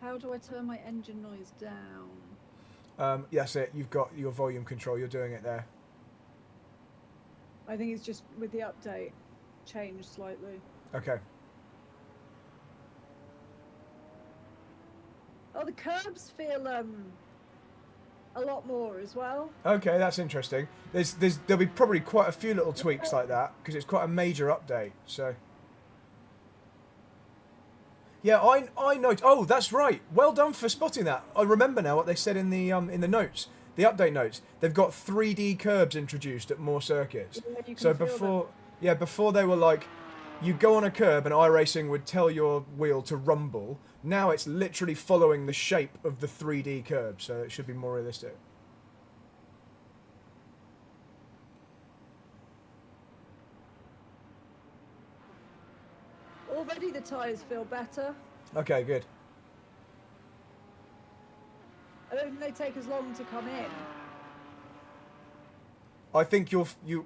How do I turn my engine noise down? Yes, it. You've got your volume control. You're doing it there. I think it's just with the update changed slightly. Okay. Oh, the curbs feel a lot more as well. Okay, that's interesting. There'll be probably quite a few little tweaks like that because it's quite a major update. So. Yeah, I know. Oh, that's right. Well done for spotting that. I remember now what they said in the notes, the update notes. They've got 3D curbs introduced at more circuits. Yeah, you can So feel before, them. yeah, before they were like, you go on a curb and iRacing would tell your wheel to rumble. Now it's literally following the shape of the 3D curb, so it should be more realistic. Already the tyres feel better. Okay, good. I don't think they take as long to come in. I think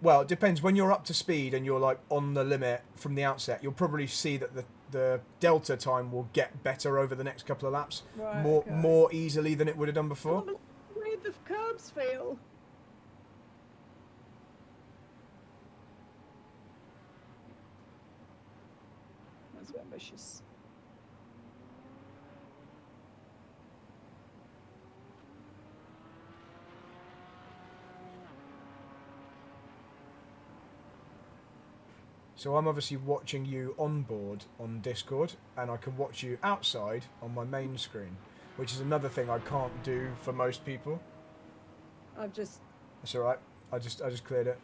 well, it depends. When you're up to speed and you're like on the limit from the outset, you'll probably see that the delta time will get better over the next couple of laps, Right, more easily than it would have done before. The way the curbs feel. That's a bit ambitious. So I'm obviously watching you on board on Discord, and I can watch you outside on my main screen, which is another thing I can't do for most people. I've just. That's all right. I just cleared it.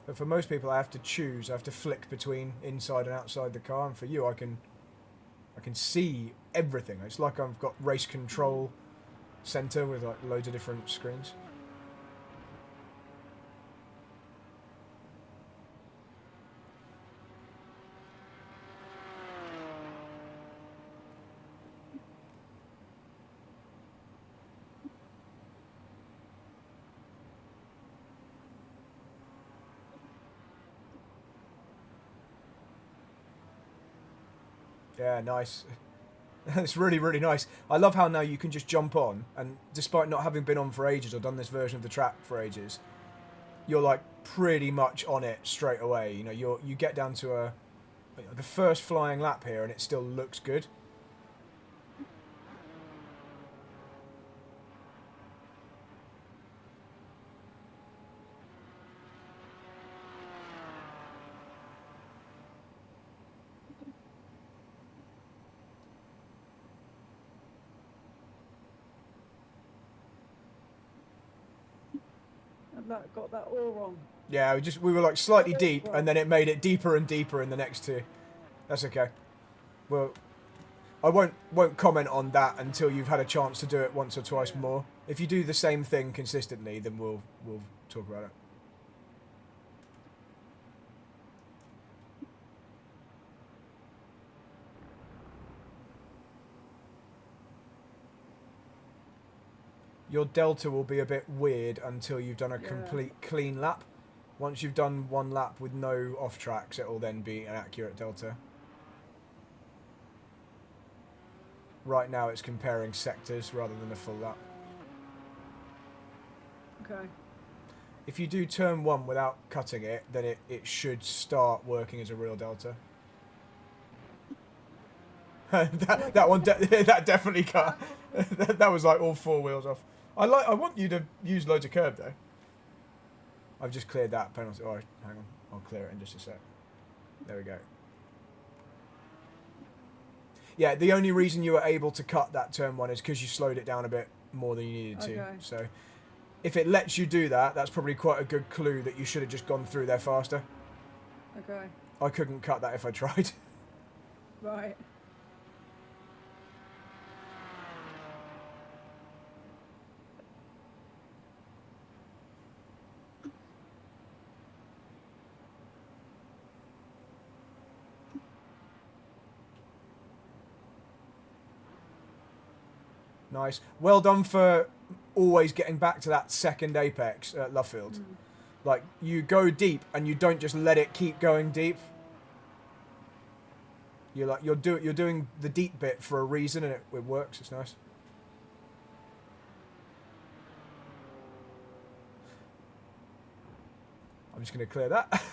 But for most people, I have to choose. I have to flick between inside and outside the car, and for you, I can see everything. It's like I've got race control center with like loads of different screens. Yeah, nice. It's really, really nice. I love how now you can just jump on, and despite not having been on for ages or done this version of the track for ages, you're like pretty much on it straight away. You know, you get down to the first flying lap here, and it still looks good. I've got that all wrong. Yeah, we were like slightly deep, and then it made it deeper and deeper in the next two. That's okay. Well, I won't comment on that until you've had a chance to do it once or twice more. If you do the same thing consistently, then we'll talk about it. Your delta will be a bit weird until you've done a complete clean lap. Once you've done one lap with no off tracks, it will then be an accurate delta. Right now it's comparing sectors rather than a full lap. Okay. If you do turn one without cutting it, then it should start working as a real delta. that one that definitely cut. That was like all four wheels off. I want you to use loads of curb though. I've just cleared that penalty. Oh, hang on. I'll clear it in just a sec. There we go. Yeah, the only reason you were able to cut that turn one is because you slowed it down a bit more than you needed to. Okay. So if it lets you do that, that's probably quite a good clue that you should have just gone through there faster. Okay. I couldn't cut that if I tried. Right. Nice. Well done for always getting back to that second apex at Luffield. Like, you go deep and you don't just let it keep going deep. You're doing the deep bit for a reason, and it works. It's nice. I'm just going to clear that.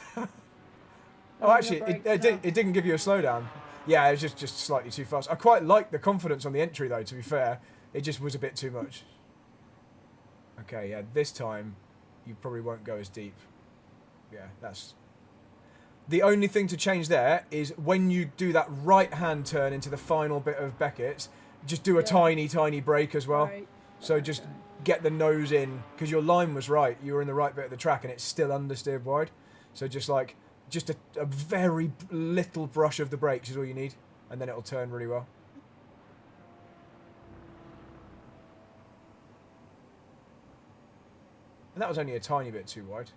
Oh, actually, it didn't give you a slowdown. Yeah, it was just slightly too fast. I quite like the confidence on the entry, though, to be fair. It just was a bit too much. Okay, yeah, this time you probably won't go as deep. Yeah, that's... The only thing to change there is when you do that right-hand turn into the final bit of Beckett's, just do a tiny, tiny brake as well. Right. So just get the nose in, because your line was right. You were in the right bit of the track, and it's still understeered wide. So just like... Just a very little brush of the brakes is all you need, and then it'll turn really well. And that was only a tiny bit too wide.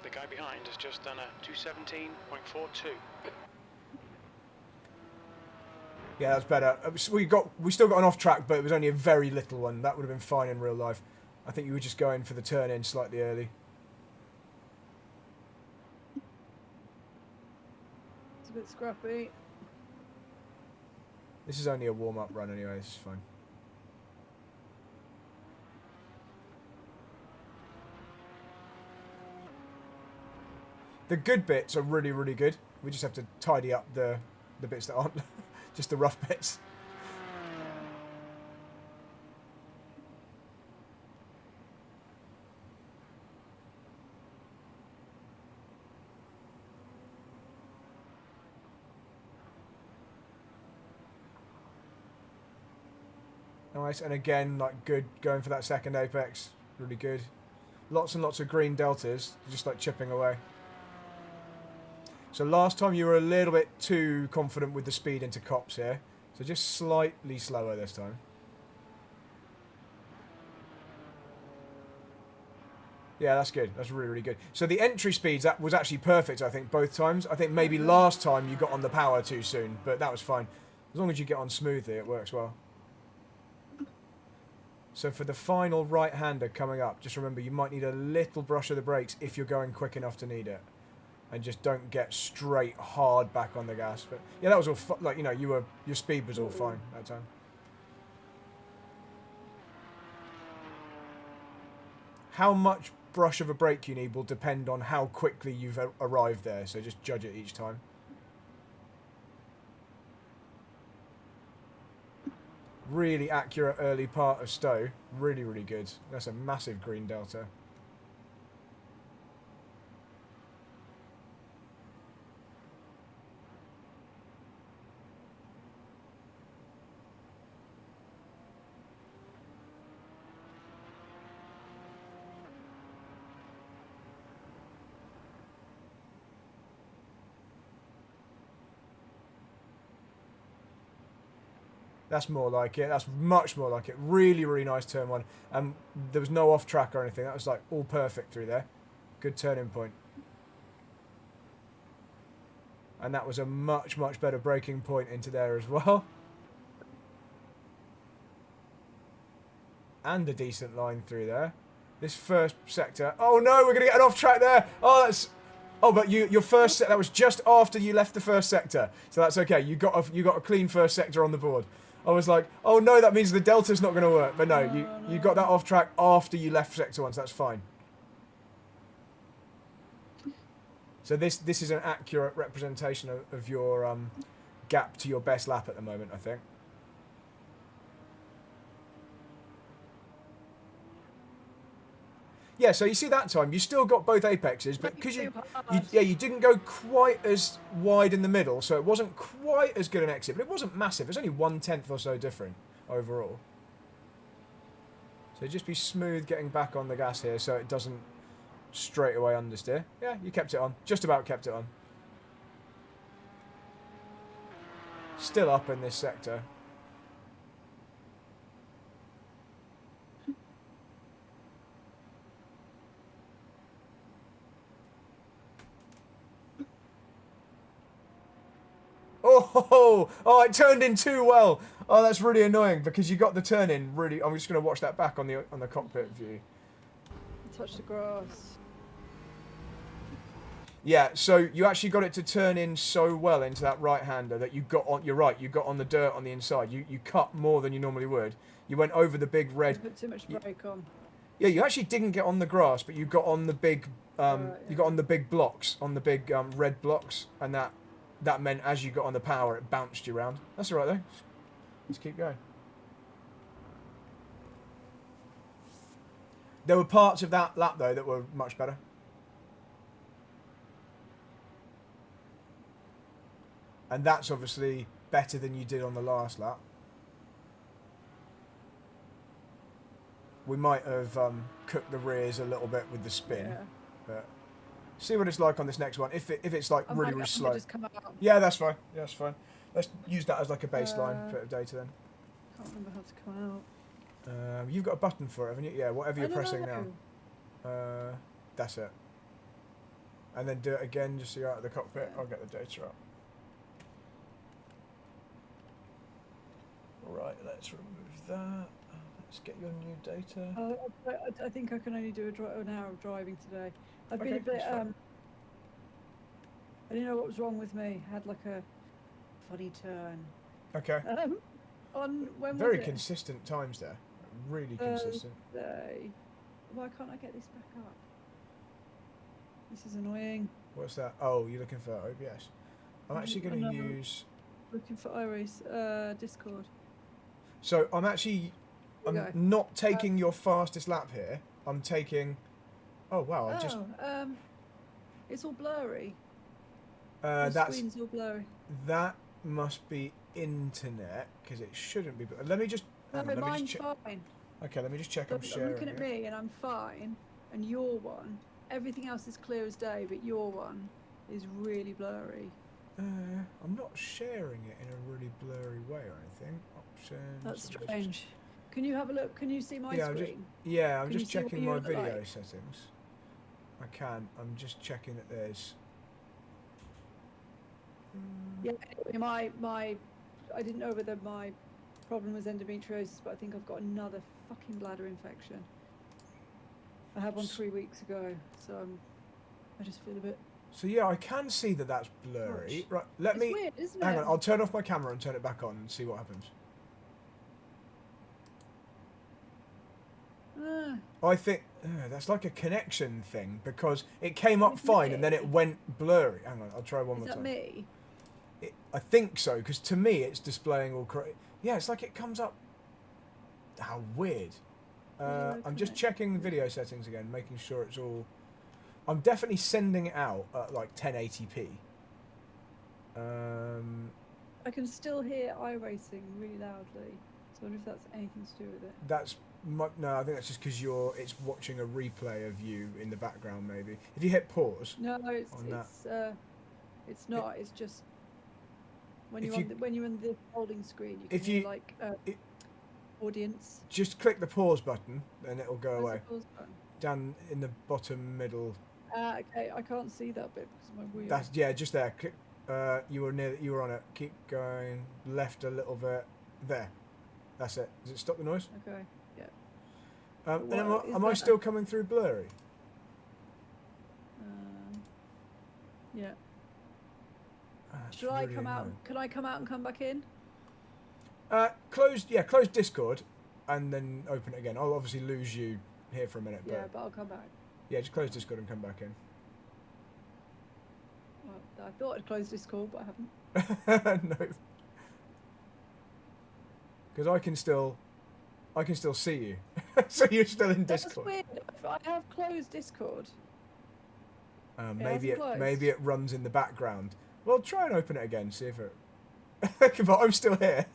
The guy behind has just done a 217.42. Yeah, that's better. We still got an off track, but it was only a very little one. That would have been fine in real life. I think you were just going for the turn in slightly early. It's a bit scrappy. This is only a warm up run anyway. This is fine. The good bits are really, really good. We just have to tidy up the bits that aren't. Just the rough bits. Nice, and again, like good going for that second apex. Really good. Lots and lots of green deltas, just like chipping away. So last time you were a little bit too confident with the speed into cops here. So just slightly slower this time. Yeah, that's good. That's really, really good. So the entry speeds, that was actually perfect, I think, both times. I think maybe last time you got on the power too soon, but that was fine. As long as you get on smoothly, it works well. So for the final right-hander coming up, just remember you might need a little brush of the brakes if you're going quick enough to need it. And just don't get straight hard back on the gas. But yeah, that was all like, you know, your speed was all fine that time. How much brush of a brake you need will depend on how quickly you've arrived there. So just judge it each time. Really accurate early part of Stowe. Really, really good. That's a massive green delta. That's more like it. That's much more like it. Really, really nice turn one. There was no off track or anything. That was like all perfect through there. Good turning point. And that was a much, much better braking point into there as well. And a decent line through there. This first sector. Oh no, we're going to get an off track there. Oh, that's... Oh, but your first... That was just after you left the first sector. So that's okay. You got a clean first sector on the board. I was like, oh no, that means the delta's not going to work. But no, you got that off track after you left sector one, so that's fine. So this is an accurate representation of your gap to your best lap at the moment, I think. Yeah, so you see that time, you still got both apexes, but because you didn't go quite as wide in the middle, so it wasn't quite as good an exit, but it wasn't massive. It was only 1/10 or so different overall. So just be smooth getting back on the gas here so it doesn't straight away understeer. Yeah, you kept it on. Just about kept it on. Still up in this sector. Oh, it turned in too well. Oh, that's really annoying because you got the turn in really. I'm just going to watch that back on the cockpit view. Touch the grass. Yeah, so you actually got it to turn in so well into that right-hander that you got on. You're right. You got on the dirt on the inside. You cut more than you normally would. You went over the big red. Put too much brake on. Yeah, you actually didn't get on the grass, but you got on the big. Yeah. You got on the big blocks, on the big red blocks, and that meant as you got on the power, it bounced you around. That's all right though. Let's keep going. There were parts of that lap though that were much better. And that's obviously better than you did on the last lap. We might have cooked the rears a little bit with the spin. Yeah. But see what it's like on this next one. If it's like really, really slow. Just come out. Yeah, that's fine. Yeah, that's fine. Let's use that as like a baseline bit of data then. Can't remember how to come out. You've got a button for it, haven't you? Yeah, whatever you're pressing know. now. That's it. And then do it again just so you're out of the cockpit. Yeah. I'll get the data up. Right, let's remove that. Let's get your new data. I think I can only do an hour of driving today. I've been Okay, a bit. that's fine. I didn't know what was wrong with me. I had like a funny turn. Okay. On when Very was it? consistent times there. Really consistent. Thursday. Why can't I get this back up? This is annoying. What's that? Oh, you're looking for OBS. I'm actually going to use. Looking for iRace Discord. So I'm Go. not taking your fastest lap here. I'm taking. Oh wow! It's all blurry. That's screen's all blurry. that must be internet because it shouldn't be. But let me just. No, Hang on, let me mine's just check. fine. Okay, let me just check. I'm I'm sharing. looking at it. me and I'm fine, and your one, everything else is clear as day, but your one is really blurry. I'm not sharing it in a really blurry way or anything. Options. That's strange. Can you have a look? Can you see my screen? I'm Can just you see what checking you my look video like? settings. I can. I'm just checking that there's. Yeah. Anyway, I didn't know whether my problem was endometriosis, but I think I've got another fucking bladder infection. I had one 3 weeks ago, so I just feel a bit. So yeah, I can see that that's blurry. Right, let It's me. weird, isn't it? Hang on, I'll turn off my camera and turn it back on and see what happens. I think that's like a connection thing because it came up With fine and then me? it went blurry. Hang on, I'll try one Is more that time. me? I think so because to me it's displaying all correct. Yeah, it's like it comes up. How weird. I'm just checking video settings again, making sure it's all. I'm definitely sending it out at like 1080p. I can still hear iRacing really loudly. So I wonder if that's anything to do with it. No, I think that's just because it's watching a replay of you in the background. Maybe if you hit pause. No, it's not. It's just when you're on the holding screen, you can hear like audience. Just click the pause button, and it'll go away. The pause button? Down in the bottom middle. Okay, I can't see that bit because of my wheel. Just there. Click. You were on it. Keep going left a little bit. There. That's it. Does it stop the noise? Okay. Yeah. And am I still coming through blurry? Yeah. Should I come out? Can I come out and come back in? Close Discord, and then open it again. I'll obviously lose you here for a minute. Yeah, but I'll come back. Yeah, just close Discord and come back in. Well, I thought I'd close Discord, but I haven't. No. Because I can still see you. So you're still in Discord. That's weird. I have closed Discord. Maybe it runs in the background. Well, try and open it again. See if it. But I'm still here.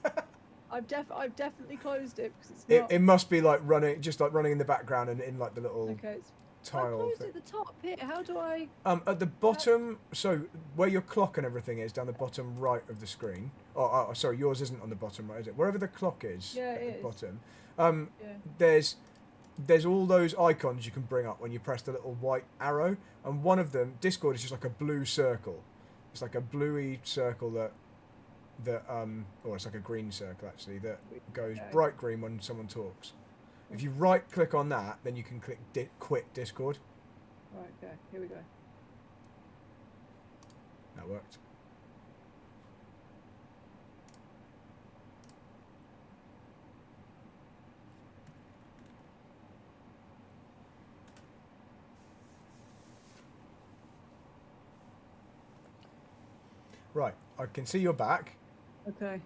I've definitely closed it because it's not. It must be like running in the background and in like the little. Okay, tile. I closed it at the top here. How do I? At the bottom, so where your clock and everything is, down the bottom right of the screen. Oh, sorry, yours isn't on the bottom right, is it? Wherever the clock is Yeah, at it the is. bottom. There's all those icons you can bring up when you press the little white arrow, and one of them, Discord, is just like a blue circle. It's like a bluey circle that that, or it's like a green circle actually, that goes Okay. bright green when someone talks. If you right click on that, then you can click quit Discord. Right, okay, here we go. That worked. Right, I can see your back. Okay.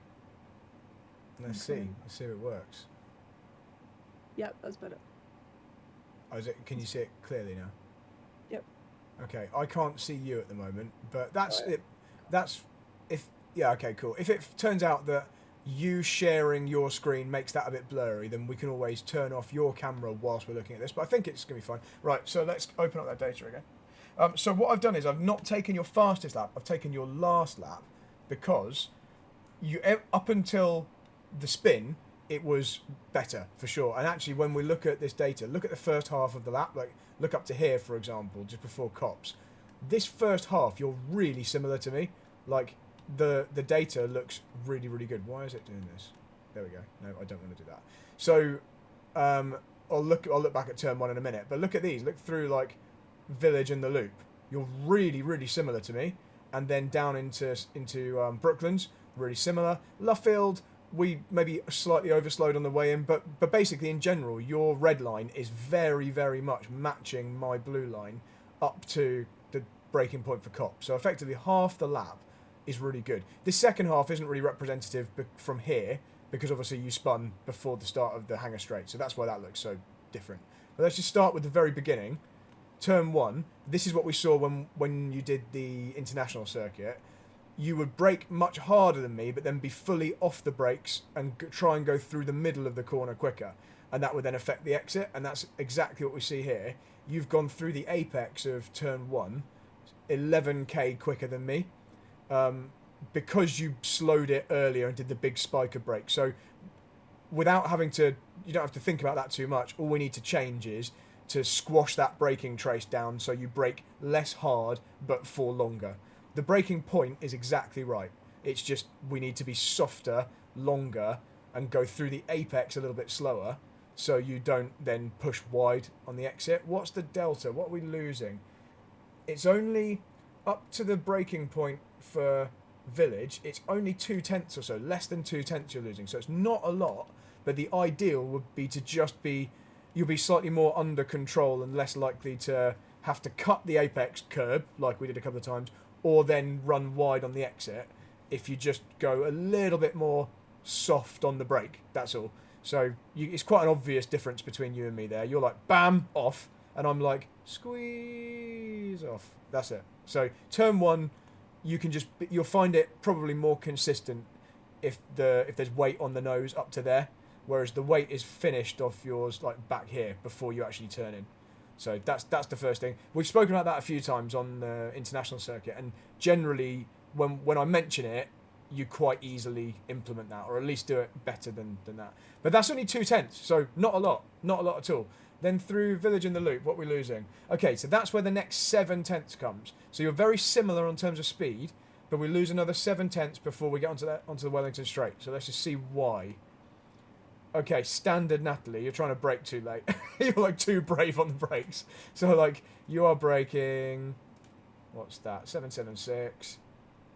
Let's Okay. see. Let's see if it works. Yep, that's better. Oh, can you see it clearly now? Yep. Okay, I can't see you at the moment, but that's Right. it. That's yeah. Okay, cool. If it turns out that you sharing your screen makes that a bit blurry, then we can always turn off your camera whilst we're looking at this. But I think it's gonna be fine. Right. So let's open up that data again. So what I've done is I've not taken your fastest lap. I've taken your last lap because you up until the spin it was better for sure. And actually, when we look at this data, look at the first half of the lap. Like look up to here, for example, just before Cops. This first half, you're really similar to me. Like the data looks really, really good. Why is it doing this? There we go. No, I don't want to do that. So I'll look back at turn 1 in a minute. But look at these. Look through like Village and the Loop. You're really, really similar to me. And then down into Brooklands, really similar. Luffield, we maybe slightly overslowed on the way in, but basically in general, your red line is very, very much matching my blue line up to the breaking point for Cop. So effectively half the lap is really good. This second half isn't really representative from here because obviously you spun before the start of the Hangar Straight, so that's why that looks so different. But let's just start with the very beginning. Turn 1, this is what we saw when you did the international circuit. You would brake much harder than me, but then be fully off the brakes and try and go through the middle of the corner quicker. And that would then affect the exit, and that's exactly what we see here. You've gone through the apex of turn 1, 11k quicker than me, because you slowed it earlier and did the big spike of brakes. So without having to, you don't have to think about that too much. All we need to change is to squash that braking trace down so you brake less hard but for longer. The braking point is exactly right. It's just we need to be softer, longer, and go through the apex a little bit slower so you don't then push wide on the exit. What's the delta? What are we losing? It's only up to the braking point for Village. It's only 0.2 or so, less than 0.2 you're losing. So it's not a lot, but the ideal would be to just be, you'll be slightly more under control and less likely to have to cut the apex curb like we did a couple of times, or then run wide on the exit if you just go a little bit more soft on the brake. That's all. So it's quite an obvious difference between you and me there. You're like, bam, off, and I'm like, squeeze off. That's it. So turn 1, you'll find it probably more consistent if there's weight on the nose up to there, whereas the weight is finished off yours like back here before you actually turn in. So that's the first thing. We've spoken about that a few times on the international circuit, and generally when I mention it, you quite easily implement that, or at least do it better than that. But that's only 0.2, so not a lot at all. Then through Village and the Loop, what we're losing. Okay, so that's where the next 0.7 comes. So you're very similar in terms of speed, but we lose another 0.7 before we get onto the Wellington Straight. So let's just see why. Okay, standard Nathalie, you're trying to brake too late. You're like too brave on the brakes. So like you are braking, what's that, 776.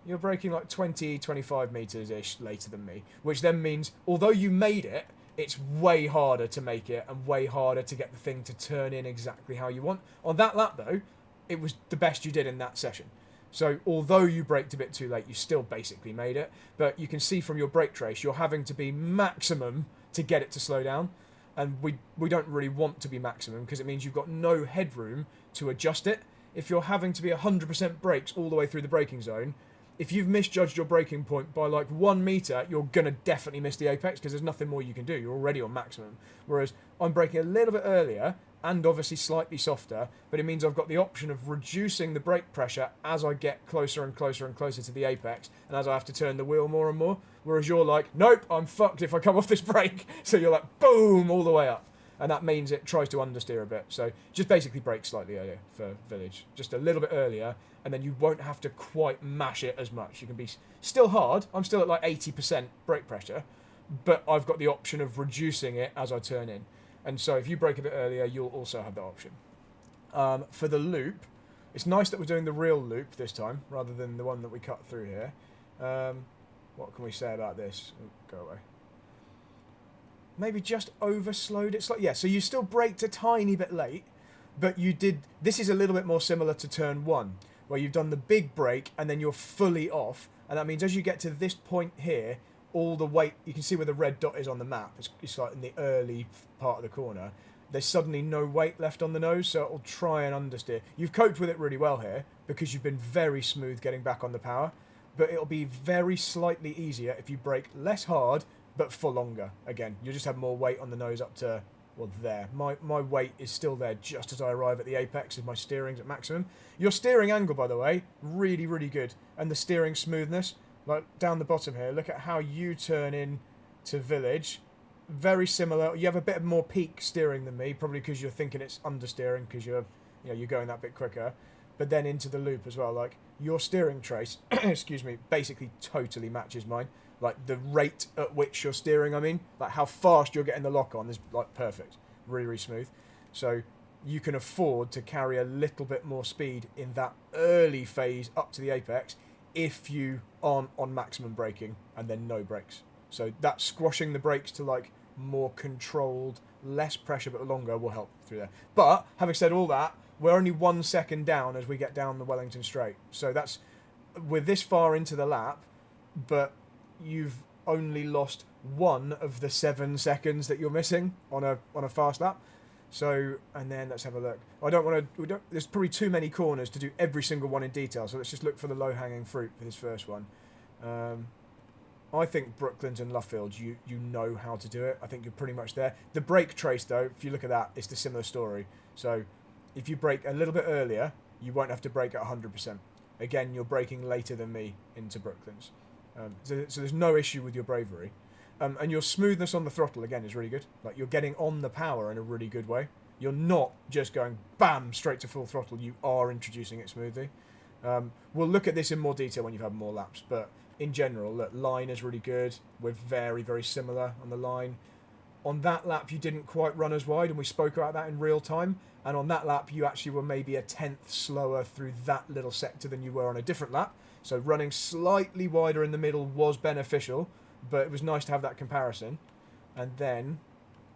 You're braking like 20, 25 metres-ish later than me, which then means although you made it, it's way harder to make it and way harder to get the thing to turn in exactly how you want. On that lap though, it was the best you did in that session. So although you braked a bit too late, you still basically made it. But you can see from your brake trace, you're having to be maximum to get it to slow down. And we don't really want to be maximum because it means you've got no headroom to adjust it. If you're having to be 100% brakes all the way through the braking zone, if you've misjudged your braking point by like 1 metre, you're going to definitely miss the apex because there's nothing more you can do. You're already on maximum. Whereas I'm braking a little bit earlier and obviously slightly softer, but it means I've got the option of reducing the brake pressure as I get closer and closer and closer to the apex and as I have to turn the wheel more and more. Whereas you're like, nope, I'm fucked if I come off this brake. So you're like, boom, all the way up. and that means it tries to understeer a bit. So just basically brake slightly earlier for Village, just a little bit earlier, and then you won't have to quite mash it as much. You can be still hard. I'm still at like 80% brake pressure, but I've got the option of reducing it as I turn in. And so if you brake a bit earlier, you'll also have that option. For the loop, it's nice that we're doing the real loop this time rather than the one that we cut through here. What can we say about this? Oh, go away. Maybe just overslowed it slightly. Yeah, so you still braked a tiny bit late, but you did... This is a little bit more similar to turn 1, where you've done the big brake and then you're fully off. And that means as you get to this point here, all the weight... You can see where the red dot is on the map. It's like in the early part of the corner. There's suddenly no weight left on the nose, so it'll try and understeer. You've coped with it really well here, because you've been very smooth getting back on the power. But it'll be very slightly easier if you brake less hard, but for longer. Again, you'll just have more weight on the nose up to, well, there. My weight is still there just as I arrive at the apex, as my steering's at maximum. Your steering angle, by the way, really, really good. And the steering smoothness, like down the bottom here, look at how you turn in to Village. Very similar. You have a bit more peak steering than me, probably because you're thinking it's understeering because you're going that bit quicker. But then into the loop as well, like your steering trace, excuse me, basically totally matches mine. Like the rate at which you're steering, I mean, like how fast you're getting the lock on is like perfect, really, really smooth. So you can afford to carry a little bit more speed in that early phase up to the apex if you aren't on maximum braking and then no brakes. So that squashing the brakes to like more controlled, less pressure but longer will help through there. But having said all that, we're only 1 second down as we get down the Wellington Straight. So that's, we're this far into the lap, but you've only lost 1 of the 7 seconds that you're missing on a fast lap. So, and then let's have a look. I don't want to, there's probably too many corners to do every single one in detail, so let's just look for the low-hanging fruit for this first one. I think Brooklands and Luffield, you know how to do it. I think you're pretty much there. The brake trace, though, if you look at that, it's the similar story. So if you brake a little bit earlier, you won't have to brake at 100%. Again, you're braking later than me into Brooklands. So there's no issue with your bravery. And your smoothness on the throttle, again, is really good. Like, you're getting on the power in a really good way. You're not just going, bam, straight to full throttle. You are introducing it smoothly. We'll look at this in more detail when you've had more laps, but in general, look, line is really good. We're very, very similar on the line. On that lap, you didn't quite run as wide, and we spoke about that in real time. And on that lap, you actually were maybe a tenth slower through that little sector than you were on a different lap. So running slightly wider in the middle was beneficial, but it was nice to have that comparison. And then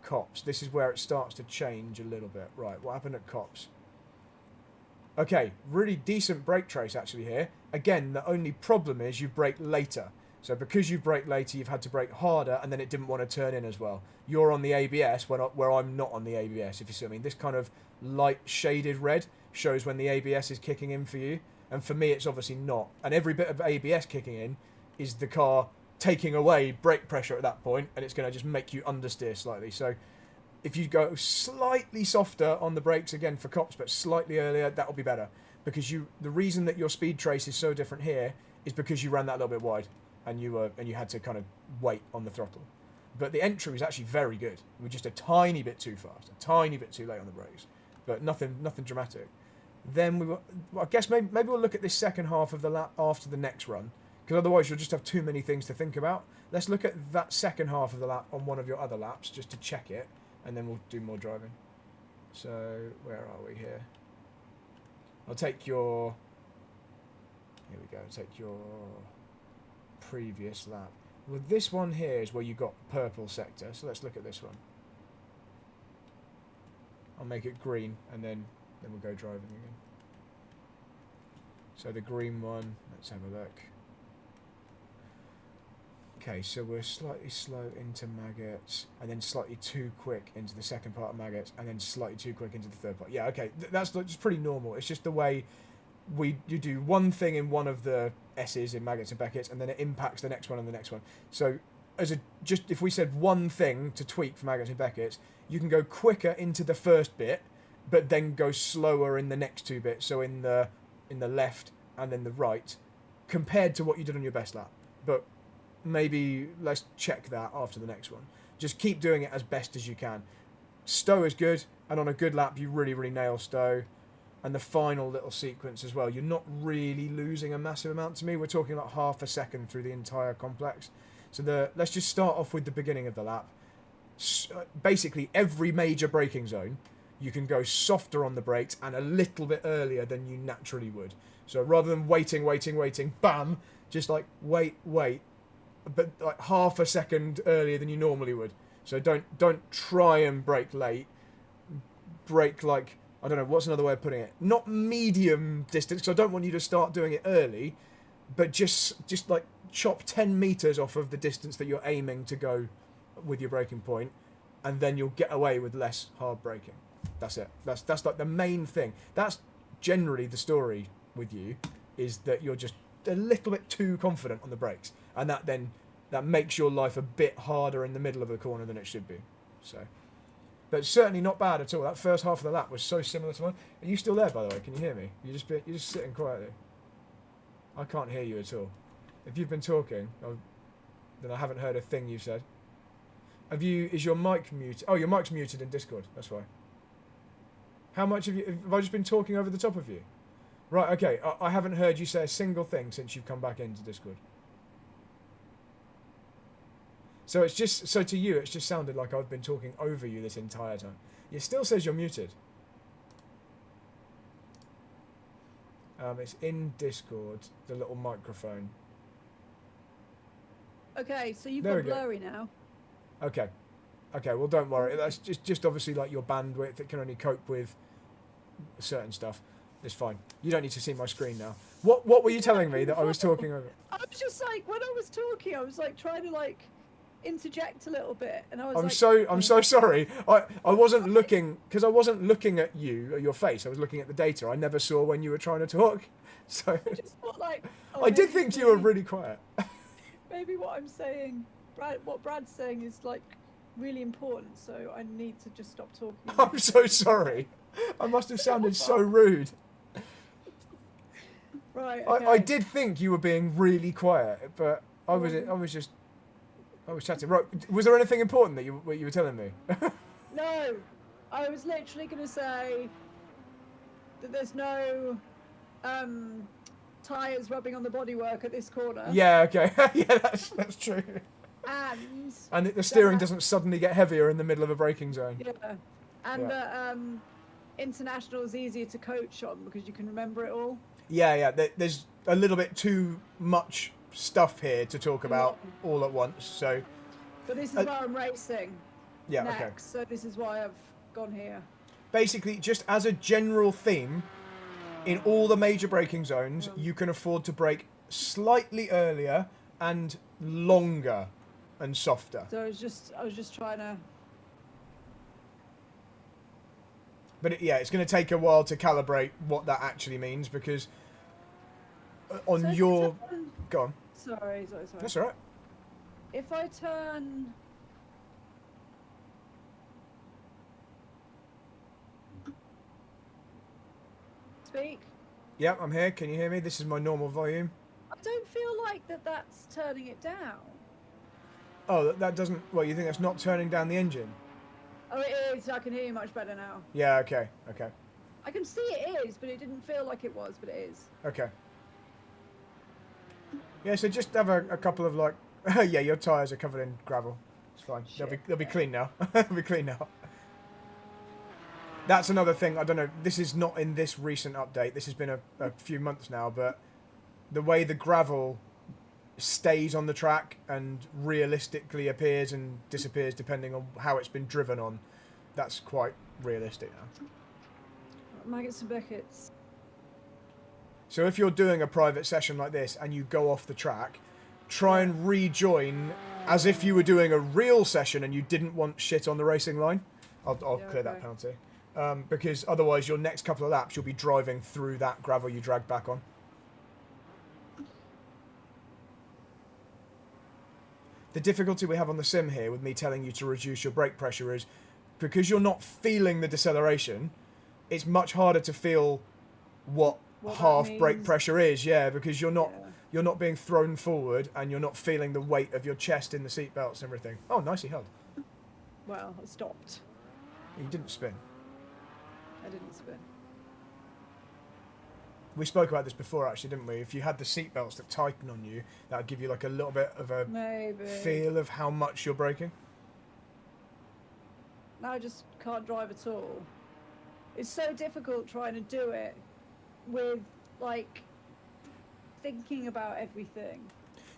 Cops. This is where it starts to change a little bit. Right, what happened at Cops? Okay, really decent brake trace actually here. Again, the only problem is you brake later. So because you brake later, you've had to brake harder, and then it didn't want to turn in as well. You're on the ABS where I'm not on the ABS, if you see what I mean. This kind of light shaded red shows when the ABS is kicking in for you. And for me, it's obviously not. And every bit of ABS kicking in is the car taking away brake pressure at that point, and it's going to just make you understeer slightly. So if you go slightly softer on the brakes again for Cops, but slightly earlier, that'll be better. Because the reason that your speed trace is so different here is because you ran that little bit wide, and you had to kind of wait on the throttle. But the entry was actually very good. We were just a tiny bit too fast, a tiny bit too late on the brakes, but nothing dramatic. Then I guess maybe we'll look at this second half of the lap after the next run, because otherwise you'll just have too many things to think about. Let's look at that second half of the lap on one of your other laps just to check it, and then we'll do more driving. So where are we here? I'll take your... Here we go. Take your previous lap. Well, this one here is where you got purple sector, so let's look at this one. I'll make it green, and then we'll go driving again. So the green one, let's have a look. Okay, so we're slightly slow into Maggots, and then slightly too quick into the second part of Maggots, and then slightly too quick into the third part. Yeah, okay, that's just pretty normal. It's just the way you do one thing in one of the S's in Maggots and Beckett's, and then it impacts the next one and the next one. So just if we said one thing to tweak for Maggots and Beckett's, you can go quicker into the first bit, but then go slower in the next two bits. So in the left and then the right, compared to what you did on your best lap. But maybe let's check that after the next one. Just keep doing it as best as you can. stow is good, and on a good lap, you really, really nail stow. And the final little sequence as well, you're not really losing a massive amount to me. We're talking like half a second through the entire complex. So let's just start off with the beginning of the lap. Basically, every major braking zone, you can go softer on the brakes and a little bit earlier than you naturally would. So rather than waiting, bam, just like wait, but like half a second earlier than you normally would. So don't try and brake late. Brake like, I don't know, what's another way of putting it? Not medium distance, because I don't want you to start doing it early, but just like chop 10 meters off of the distance that you're aiming to go with your braking point, and then you'll get away with less hard braking. That's it. That's like the main thing. That's generally the story with you, is that you're just a little bit too confident on the brakes, and that makes your life a bit harder in the middle of the corner than it should be. So, but certainly not bad at all. That first half of the lap was so similar to mine. Are you still there, by the way? Can you hear me? You're just sitting quietly. I can't hear you at all. If you've been talking, then I haven't heard a thing you've said. Is your mic muted? Oh, your mic's muted in Discord. That's why. How much have I just been talking over the top of you? Right, okay. I haven't heard you say a single thing since you've come back into Discord. So to you, it's just sounded like I've been talking over you this entire time. It still says you're muted. It's in Discord, the little microphone. Okay, so you've There got we go. blurry now. Okay, well, don't worry. That's just obviously like your bandwidth. It can only cope with certain stuff. It's fine. You don't need to see my screen now. What were you telling me that I was talking over? I was just like, when I was talking, I was like trying to like interject a little bit, and I was I'm so sorry. I wasn't looking, because I wasn't looking at you, at your face. I was looking at the data. I never saw when you were trying to talk. So I just thought like, I did think you were really quiet. Maybe what I'm saying, what Brad's saying is like really important, so I need to just stop talking. I'm so sorry. I must have sounded so rude. Right. Okay. I did think you were being really quiet, but I was chatting. Right. Was there anything important that you were telling me? No, I was literally going to say that there's no tyres rubbing on the bodywork at this corner. Yeah. Okay. Yeah, that's true. And the steering doesn't suddenly get heavier in the middle of a braking zone. Yeah. And international is easier to coach on because you can remember it all. Yeah. There's a little bit too much stuff here to talk about all at once. So. But this is where I'm racing. Yeah. Next, Okay. so this is why I've gone here. Basically, just as a general theme, in all the major braking zones, you can afford to brake slightly earlier and longer and softer. So I was just trying to. But it's going to take a while to calibrate what that actually means, because on So your... Go on. Sorry. That's all right. If I turn. Speak. Yep, I'm here. Can you hear me? This is my normal volume. I don't feel like that's turning it down. Oh, that doesn't... Well, you think that's not turning down the engine? Oh, it is. I can hear you much better now. Yeah, okay. I can see it is, but it didn't feel like it was, but it is. Okay. Yeah, so just have a couple of like... yeah, your tyres are covered in gravel. It's fine. They'll be clean now. They'll be clean now. That's another thing. I don't know. This is not in this recent update. This has been a few months now, but the way the gravel stays on the track and realistically appears and disappears depending on how it's been driven on, that's quite realistic now. Maggots and Beckett's. So if you're doing a private session like this and you go off the track, try and rejoin as if you were doing a real session and you didn't want shit on the racing line. I'll clear that penalty. Because otherwise your next couple of laps you'll be driving through that gravel you dragged back on. The difficulty we have on the sim here with me telling you to reduce your brake pressure is because you're not feeling the deceleration, it's much harder to feel what half brake pressure is, because you're not being thrown forward and you're not feeling the weight of your chest in the seat belts and everything. Oh, nicely held. Well, it stopped. You didn't spin. I didn't spin. We spoke about this before, actually, didn't we? If you had the seatbelts that tighten on you, that would give you like a little bit of a Maybe. feel of how much you're braking. Now I just can't drive at all. It's so difficult trying to do it with, like, thinking about everything.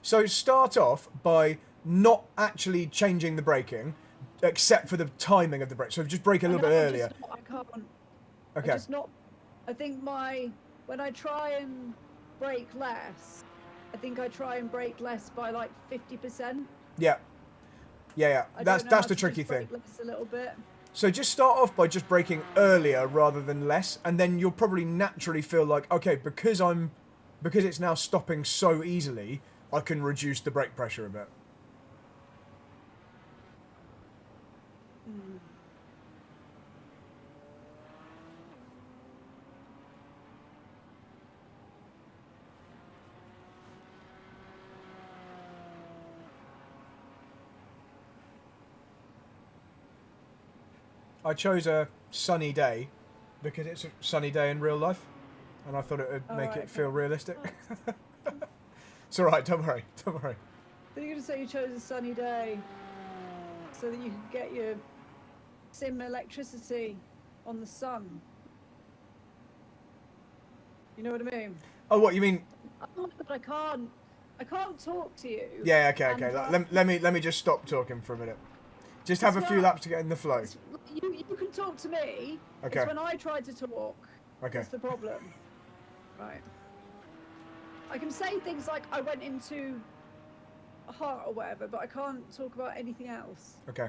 So start off by not actually changing the braking, except for the timing of the brake. So just brake a little bit earlier. I can't. Okay. I just not. I think when I try and brake less, I think I try and brake less by like 50%. Yeah. Yeah. That's the tricky thing. Brake less a little bit. So just start off by just braking earlier rather than less, and then you'll probably naturally feel like, okay, because it's now stopping so easily, I can reduce the brake pressure a bit. I chose a sunny day because it's a sunny day in real life, and I thought it would make it feel realistic. It's alright, don't worry, don't worry. Then you're going to say you chose a sunny day so that you can get your sim electricity on the sun. You know what I mean? Oh, what you mean? But I can't talk to you. Yeah, okay. Let me just stop talking for a minute. Just have a few laps to get in the flow. You can talk to me. Okay. It's when I try to talk. Okay. That's the problem. Right. I can say things like I went into a heart or whatever, but I can't talk about anything else. Okay.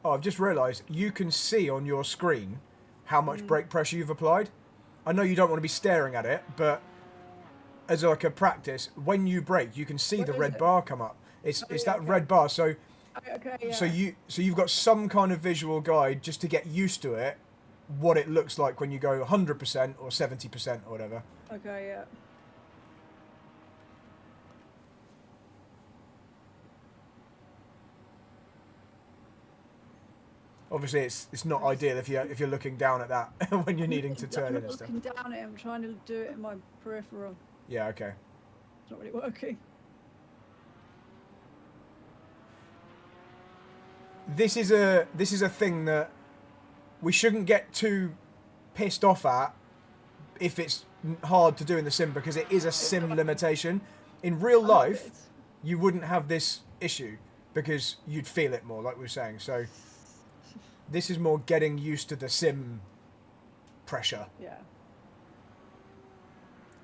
Oh, I've just realised you can see on your screen how much brake pressure you've applied. I know you don't want to be staring at it, but as like a practice, when you brake, you can see the red bar come up. It's that red bar. So so you've got some kind of visual guide just to get used to it, what it looks like when you go 100% or 70% or whatever. Okay, yeah. Obviously, it's not ideal if you're looking down at that when you're needing to turn in and stuff. I'm looking down at it. I'm trying to do it in my peripheral. Yeah. Okay. It's not really working. This is a thing that we shouldn't get too pissed off at if it's hard to do in the sim, because it is a sim limitation. In real life, you wouldn't have this issue because you'd feel it more, like we were saying. So this is more getting used to the sim pressure. Yeah.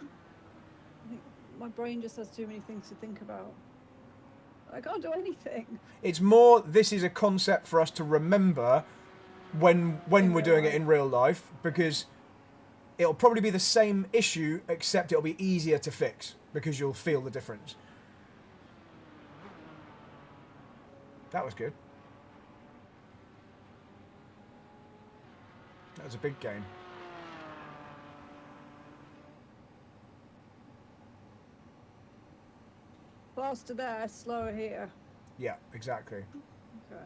I think my brain just has too many things to think about. I can't do anything. It's more, this is a concept for us to remember when we're doing it in real life, because it'll probably be the same issue, except it'll be easier to fix because you'll feel the difference. That was good. That was a big game. Faster there, slower here. Yeah, exactly. Okay.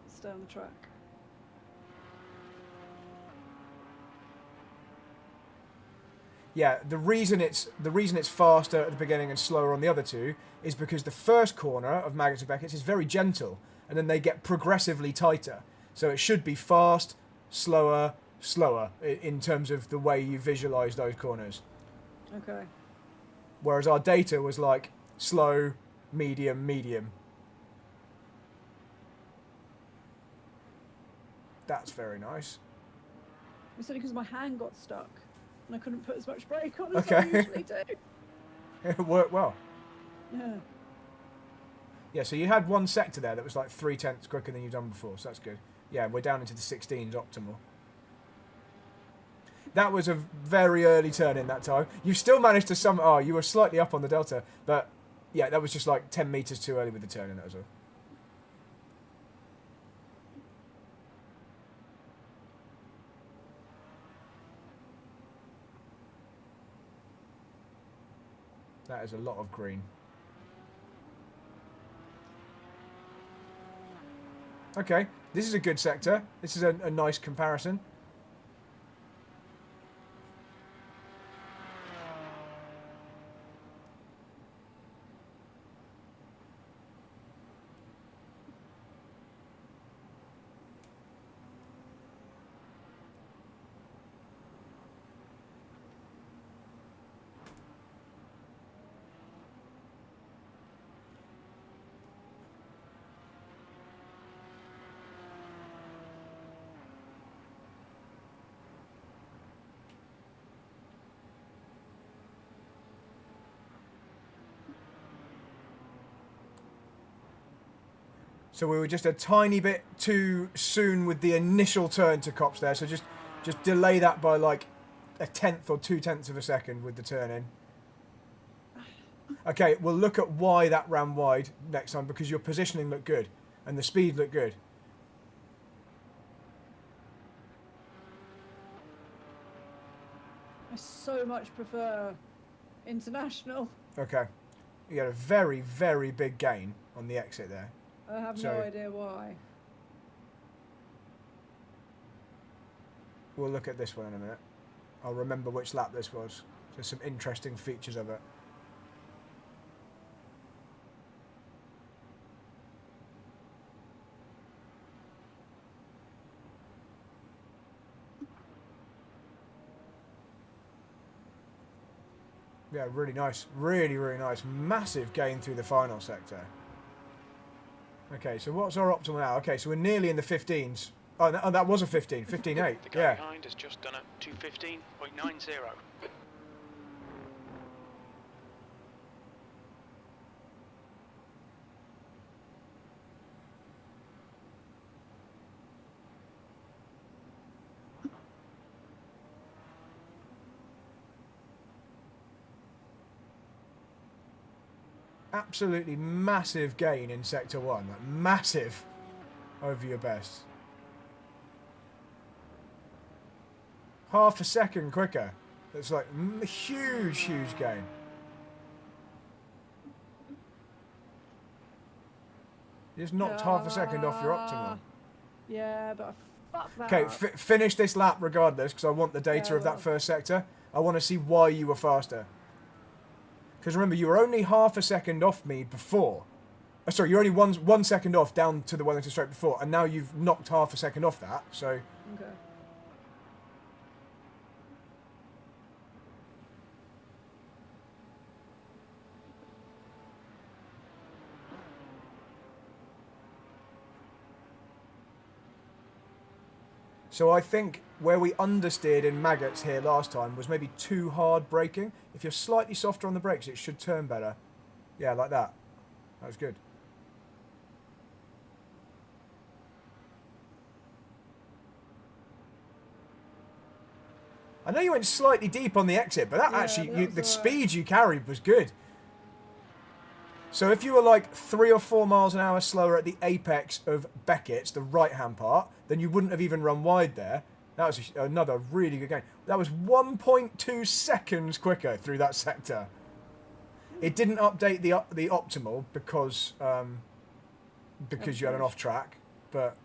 Stay on the track. Yeah, the reason it's faster at the beginning and slower on the other two is because the first corner of Maggots and Beckett's is very gentle, and then they get progressively tighter. So it should be fast, slower, slower in terms of the way you visualise those corners. Okay. Whereas our data was like slow, medium, medium. That's very nice. It's only because my hand got stuck and I couldn't put as much brake on as Okay. I usually do. It worked well. Yeah. Yeah, so you had one sector there that was like 0.3 quicker than you've done before, so that's good. Yeah, we're down into the 16s optimal. That was a very early turn in that time. You've still managed to you were slightly up on the delta, but Yeah, that was just like 10 metres too early with the turn, and that was all. That is a lot of green. Okay, this is a good sector. This is a nice comparison. So we were just a tiny bit too soon with the initial turn to Cops there. So just delay that by like a tenth or 2/10 of a second with the turn in. Okay, we'll look at why that ran wide next time, because your positioning looked good and the speed looked good. I so much prefer international. Okay. You had a very, very big gain on the exit there. I have So- no idea why. We'll look at this one in a minute. I'll remember which lap this was. There's some interesting features of it. Yeah, really nice. Really, really nice. Massive gain through the final sector. Okay, so what's our optimal now? Okay, so we're nearly in the 15s. Oh, that was a 15. 15.8. The guy Yeah. behind has just done a 2:15.90. Absolutely massive gain in sector 1. Like, massive over your best. Half a second quicker. That's like huge, huge gain. You just knocked half a second off your optimal. Yeah, but fuck that. Okay, up. finish this lap regardless, because I want the data Yeah, of that well. first sector. I want to see why you were faster. Because remember, you were only half a second off me before. Oh, sorry, you're only one second off down to the Wellington Straight before, and now you've knocked half a second off that, so... Okay. So I think where we understeered in maggots here last time was maybe too hard braking. If you're slightly softer on the brakes, it should turn better. Yeah, like that. That was good. I know you went slightly deep on the exit, but that Yeah, actually, that was the alright. speed you carried was good. So if you were like 3 or 4 miles an hour slower at the apex of Beckett's, the right-hand part, then you wouldn't have even run wide there. That was another really good gain. That was 1.2 seconds quicker through that sector. It didn't update the optimal because you had an off track, but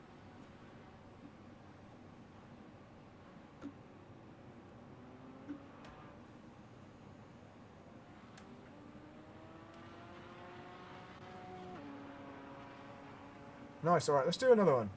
nice. All right, let's do another one.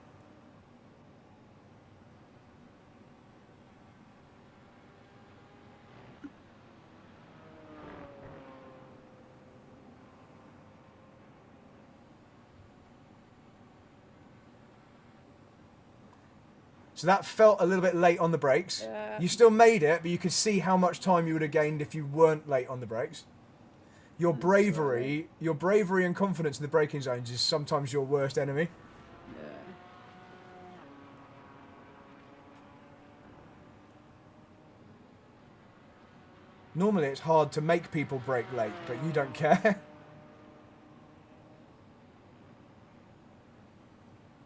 So that felt a little bit late on the brakes. Yeah. You still made it, but you could see how much time you would have gained if you weren't late on the brakes. Your bravery and confidence in the braking zones is sometimes your worst enemy. Yeah. Normally it's hard to make people brake late, but you don't care.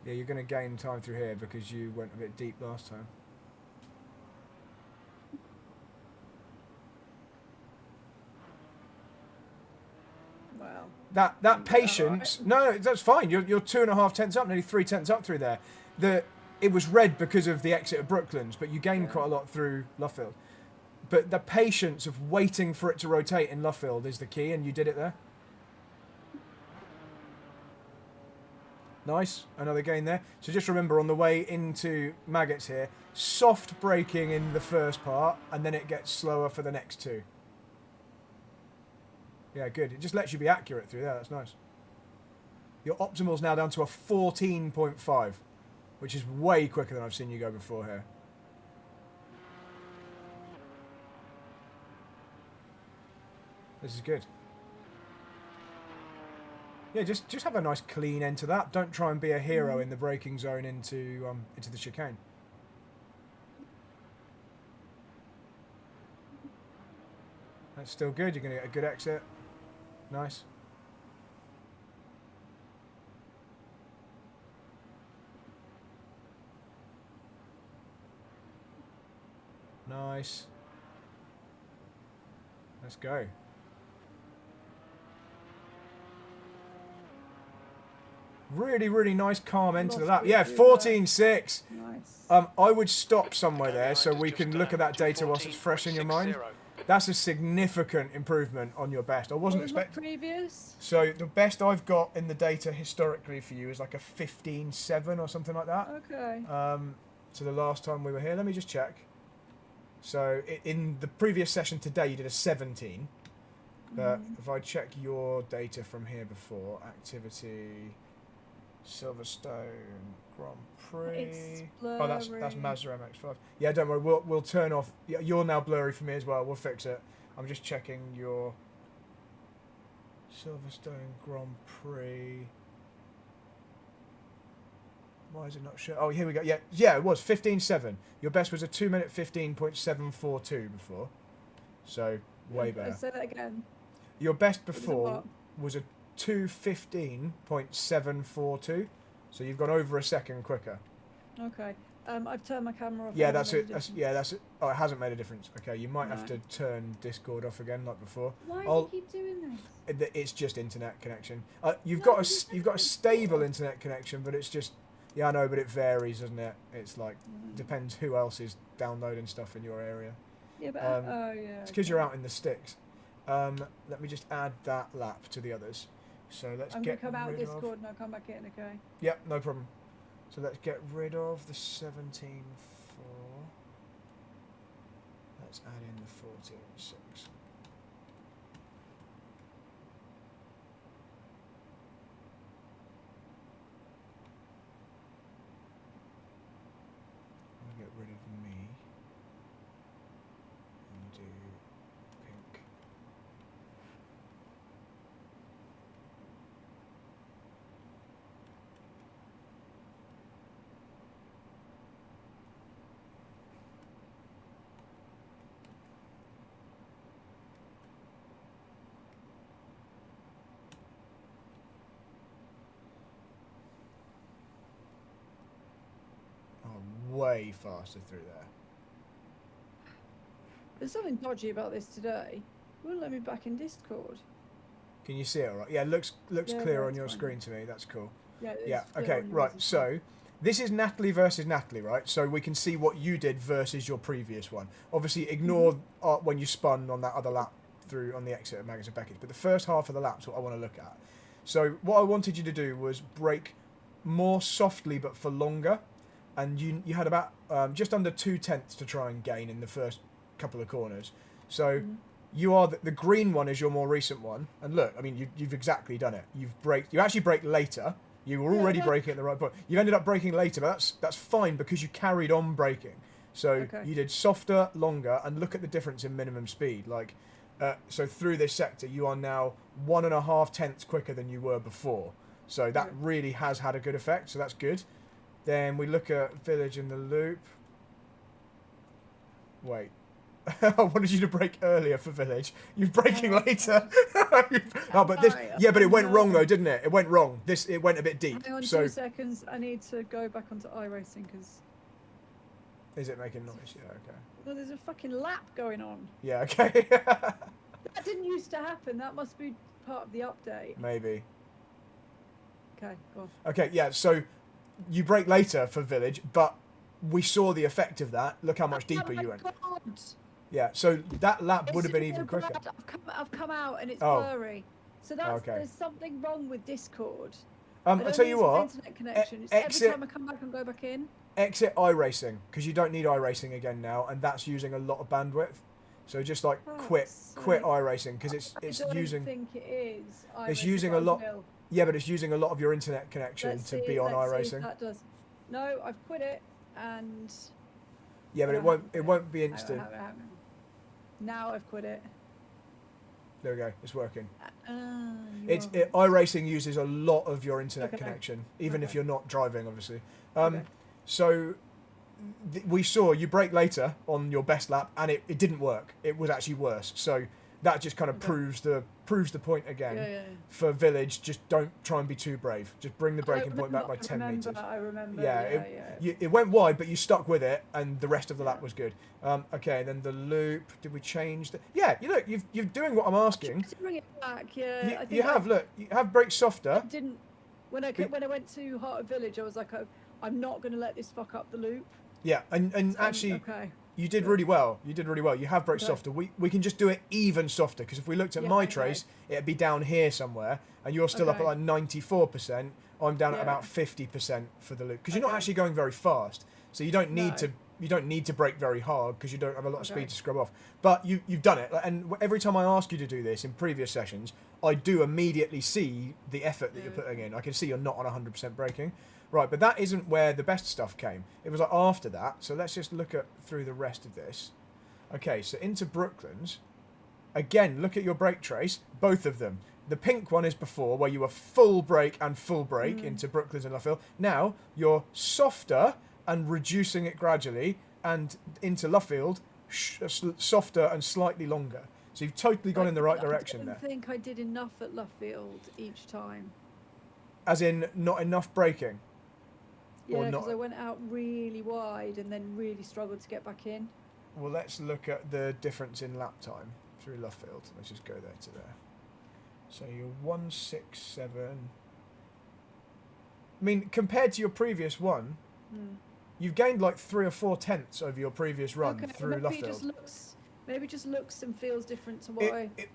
Yeah, you're going to gain time through here because you went a bit deep last time. Wow. That Is that patience. right? No, that's fine. You're 2.5 tenths up, nearly 3 tenths up through there. It was red because of the exit of Brooklands, but you gained Yeah. quite a lot through Luffield. But the patience of waiting for it to rotate in Luffield is the key, and you did it there. Nice, another gain there. So just remember on the way into Maggots here, soft braking in the first part, and then it gets slower for the next two. Yeah, good. It just lets you be accurate through there. That's nice. Your optimal's now down to a 14.5, which is way quicker than I've seen you go before here. This is good. Yeah, just have a nice clean end to that. Don't try and be a hero in the braking zone into the chicane. That's still good. You're going to get a good exit. Nice. Nice. Let's go. Really, really nice calm end to the lap. Yeah, 14.6. Nice. I would stop somewhere there behind so is we just, can look at that data whilst it's fresh in your mind. 214.60. That's a significant improvement on your best. I wasn't What was my expecting. previous? So the best I've got in the data historically for you is like a 15.7 or something like that. Okay. So the last time we were here, let me just check. So in the previous session today, you did a 17. But if I check your data from here before, activity, Silverstone Grand Prix. It's Oh, that's blurry. Mazda MX-5. Yeah, don't worry. We'll turn off. Yeah, you're now blurry for me as well. We'll fix it. I'm just checking your Silverstone Grand Prix. Why is it not showing? Oh, here we go. Yeah, it was 15.7. Your best was a 2-minute 15.742 before. So way better. Say that again. Your best It was a before what? was a 2:15.742. So you've gone over a second quicker. Okay. I've turned my camera off. Yeah, It that's hasn't it. made a That's it. Oh, it hasn't made a difference. Okay, you might have No. to turn Discord off again, like before. Why I'll- does he keep doing this? It's just internet connection. You've No, got but you've got a stable internet connection, but it's just I know, but it varies, doesn't it? It's like depends who else is downloading stuff in your area. Yeah, but oh yeah. It's because you're out in the sticks. Let me just add that lap to the others. So let's I'm gonna get come out rid of. Discord and I'll come back in. Okay. Yep, no problem. So let's get rid of the 17.4. Let's add in the 14.6. I'll get rid of me. And do pink. Oh, way faster through there. There's something dodgy about this today. It won't let me back in Discord. Can you see it all right? Yeah, looks Yeah, clear yeah, on it's your fine. screen to me. That's cool. Yeah. Yeah, it's clear okay, on yours right. as well. So this is Nathalie versus Nathalie, right? So we can see what you did versus your previous one. Obviously, ignore when you spun on that other lap through on the exit of Magnus and Beckett. But the first half of the lap's what I want to look at. So what I wanted you to do was brake more softly but for longer. And you had about just under 2 tenths to try and gain in the first couple of corners. So you are the green one is your more recent one. And look, I mean, you've exactly done it. You actually brake later. You were already braking at the right point. You ended up braking later, but that's fine because you carried on braking. So Okay. you did softer, longer, and look at the difference in minimum speed. Like, so through this sector, you are now 1.5 tenths quicker than you were before. So that really has had a good effect. So that's good. Then we look at Village in the Loop. Wait. I wanted you to brake earlier for village. You're braking later. Oh, but this, Right, yeah, but it went no. wrong though, didn't it? It went wrong. It went a bit deep. Hang on So 2 seconds. I need to go back onto iRacing because is it making noise? Yeah, okay. well, there's a fucking lap going on. Yeah, okay. That didn't used to happen. That must be part of the update. Maybe. Okay, go on. Okay, yeah. So you brake later for village, but we saw the effect of that. Look how much deeper you went. God. Yeah. So that lap It's would have been just even so quicker. bad. I've come out and it's Oh. blurry. So that's Okay. there's something wrong with Discord. I'll don't tell think you it's my what. internet connection. It's exit- every time I come back and go back in. Exit iRacing because you don't need iRacing again now, and that's using a lot of bandwidth. So just like quit sake. iRacing because it's I don't using think it is. it's iRacing, using but a lot. I will. Yeah, but it's using a lot of your internet connection Let's to see- be on let's see iRacing. if that does. No, I've quit it and. Yeah, but No, it won't. I It haven't won't be quit it. instant. I haven't. Now I've quit it. There we go. It's working. It's iRacing uses a lot of your internet Okay. connection, even if Okay. you're not driving, obviously. Okay. So we saw you brake later on your best lap, and it didn't work. It was actually worse. So that just kind of Okay. proves the point again. Yeah. For village, just don't try and be too brave. Just bring the braking point back by 10 meters. I remember. Yeah, Yeah. it went wide, but you stuck with it, and the rest of the lap was good. Okay, then the loop. Did we change the? Yeah, you look, you're doing what I'm asking. To bring it back, yeah. I think You have look. You have brake I softer. didn't. When I went to Heart of Village, I was like, I'm not going to let this fuck up the loop. Yeah, and actually, Okay. you did really well. You did really well. You have brake Okay. softer. We can just do it even softer because if we looked at Yeah, my okay. trace, it'd be down here somewhere, and you're still up at Okay. like 94%. I'm down at Yeah. about 50% for the loop because you're not Okay. actually going very fast, so you don't need No. to. You don't need to brake very hard because you don't have a lot of Okay. speed to scrub off. But you've done it, and every time I ask you to do this in previous sessions, I do immediately see the effort that you're Yeah. putting in. I can see you're not on 100% braking. Right, but that isn't where the best stuff came. It was like after that. So let's just look at through the rest of this. Okay, so into Brooklands. Again, look at your brake trace, both of them. The pink one is before, where you were full brake and full brake into Brooklands and Luffield. Now, you're softer and reducing it gradually, and into Luffield, softer and slightly longer. So you've totally gone in the right direction I there. don't think I did enough at Luffield each time. As in, not enough braking. Or Yeah, not. because I went out really wide and then really struggled to get back in. Well, let's look at the difference in lap time through Luffield. Let's just go there to there. So you're 167. I mean, compared to your previous one, you've gained like 3 or 4 tenths over your previous run Okay, through maybe Luffield. Maybe it just looks and feels different to what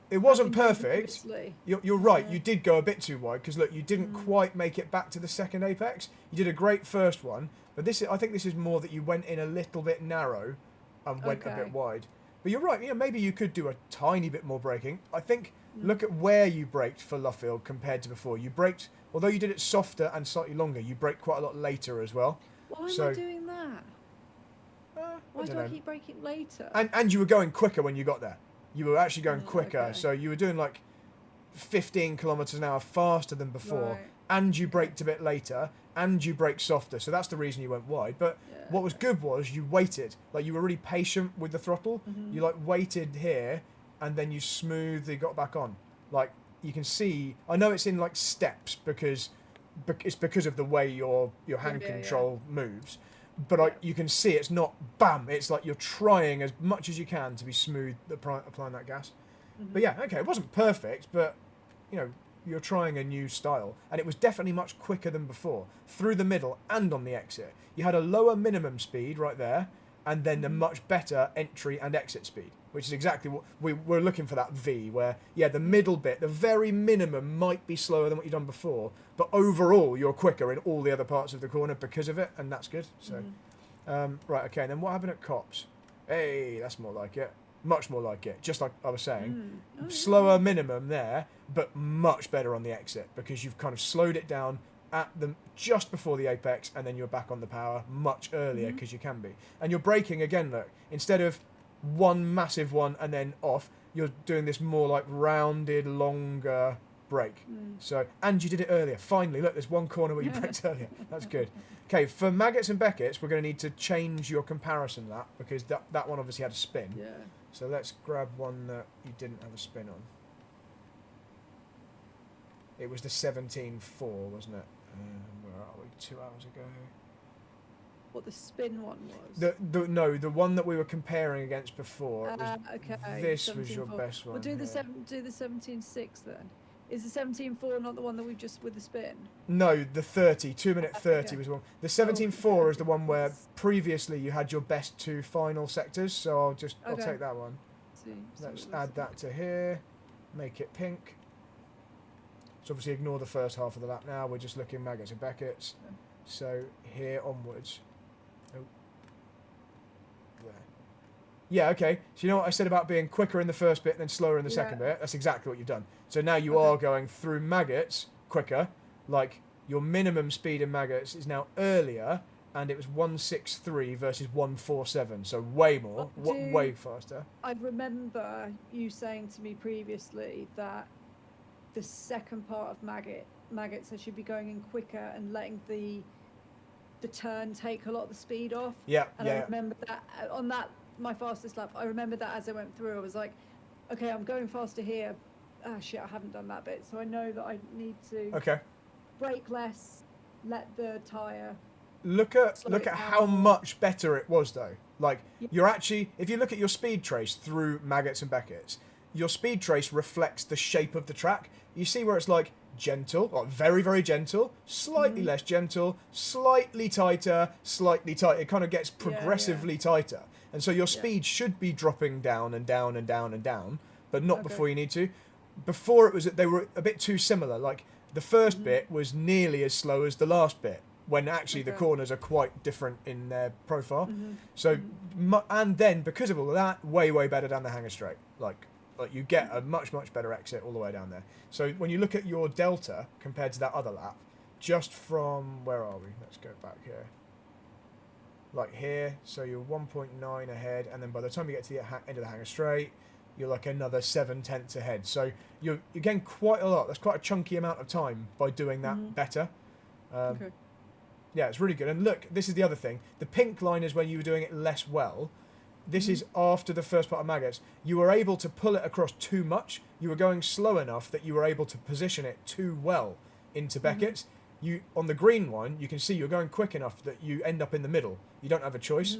It wasn't I've been doing perfect. previously. You're right. Yeah. You did go a bit too wide because look, you didn't quite make it back to the second apex. You did a great first one, but I think this is more that you went in a little bit narrow and went a Okay. bit wide. But you're right. Yeah, maybe you could do a tiny bit more braking. I think look at where you braked for Luffield compared to before. You braked, although you did it softer and slightly longer. You braked quite a lot later as well. Why So- am I doing that? Why do I keep braking later? And you were going quicker when you got there. You were actually going quicker, okay. so you were doing like 15 kilometers an hour faster than before, Right. and you braked a bit later, and you braked softer. So that's the reason you went wide. But Yeah. what was good was you waited. Like you were really patient with the throttle. You like waited here, and then you smoothly got back on. Like you can see. I know it's in like steps because it's because of the way your hand Yeah, yeah. control moves. But you can see it's not bam. It's like you're trying as much as you can to be smooth applying that gas. But yeah, okay, it wasn't perfect, but you know you're trying a new style, and it was definitely much quicker than before through the middle and on the exit. You had a lower minimum speed right there, and then a much better entry and exit speed, which is exactly what we're looking for. That V where the middle bit, the very minimum might be slower than what you've done before, but overall you're quicker in all the other parts of the corner because of it, and that's good. So right, okay, and then what happened at Cops? Hey, that's more like it. Much more like it. Just like I was saying, slower minimum there, but much better on the exit because you've kind of slowed it down at just before the apex, and then you're back on the power much earlier because you can be. And you're braking again. Look, instead of one massive one and then off, you're doing this more like rounded, longer brake. So, and you did it earlier. Finally, look, there's one corner where you braked earlier. That's good. Okay, for Maggots and Beckett's, we're going to need to change your comparison lap because that one obviously had a spin. Yeah. So let's grab one that you didn't have a spin on. It was the 17.4, wasn't it? Where are we? 2 hours ago. What the spin one was? No, the one that we were comparing against before. It was, Okay. this was your 17.4. best one. We'll do here. the 17.6 then. Is the 17.4 not the one that we've just with the spin? No, the 30, 2-minute 30 Okay. was one. The 17.4 is the one where previously you had your best 2 final sectors, so I'll Okay. take that one. Let's add that to here, make it pink. So obviously ignore the first half of the lap now, we're just looking Maggots and Beckett's. So here onwards. Oh. There. Yeah, okay. So you know what I said about being quicker in the first bit and then slower in the second bit? That's exactly what you've done. So now you are going through Maggots quicker, like your minimum speed in Maggots is now earlier, and it was 163 versus 147, so way more, way faster. I remember you saying to me previously that the second part of Maggots I should be going in quicker and letting the turn take a lot of the speed off. Yeah, and I remember that on that my fastest lap. I remember that as I went through, I was like, okay, I'm going faster here. Ah, shit, I haven't done that bit, so I know that I need to brake less, let the tyre. Look at how much better it was though. Like you're actually, if you look at your speed trace through Maggots and Beckett's, your speed trace reflects the shape of the track. You see where it's like gentle, or very, very gentle, slightly less gentle, slightly tighter, slightly tighter. It kind of gets progressively tighter. And so your speed should be dropping down and down and down and down, but not before you need to. Before it was, they were a bit too similar. Like the first bit was nearly as slow as the last bit, when actually the corners are quite different in their profile. So, and then because of all of that, way, way better down the hanger straight. Like you get a much, much better exit all the way down there. So when you look at your delta compared to that other lap, just from, where are we? Let's go back here. Like here, so you're 1.9 ahead, and then by the time you get to the end of the hanger straight, you're like another 7/10 ahead. So you're getting quite a lot. That's quite a chunky amount of time by doing that better. Yeah, it's really good. And look, this is the other thing. The pink line is when you were doing it less well. This is after the first part of Maggots. You were able to pull it across too much. You were going slow enough that you were able to position it too well into Beckett's. You, on the green one, you can see you're going quick enough that you end up in the middle. You don't have a choice.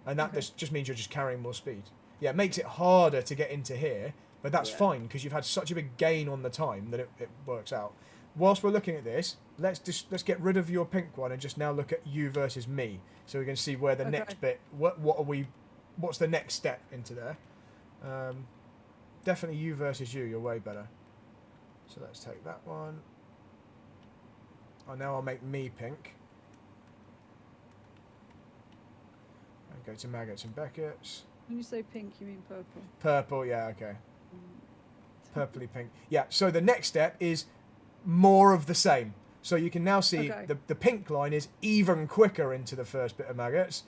And that just means you're just carrying more speed. Yeah, it makes it harder to get into here, but that's fine because you've had such a big gain on the time that it works out. Whilst we're looking at this, let's get rid of your pink one and just now look at you versus me, so we can see where the next bit. What's the next step into there? Definitely you versus you. You're way better. So let's take that one. Oh, now I'll make me pink. And go to Maggots and Beckett's. When you say pink, you mean purple? Purple, yeah, okay. Purpley pink. Yeah, so the next step is more of the same. So you can now see the pink line is even quicker into the first bit of Maggots,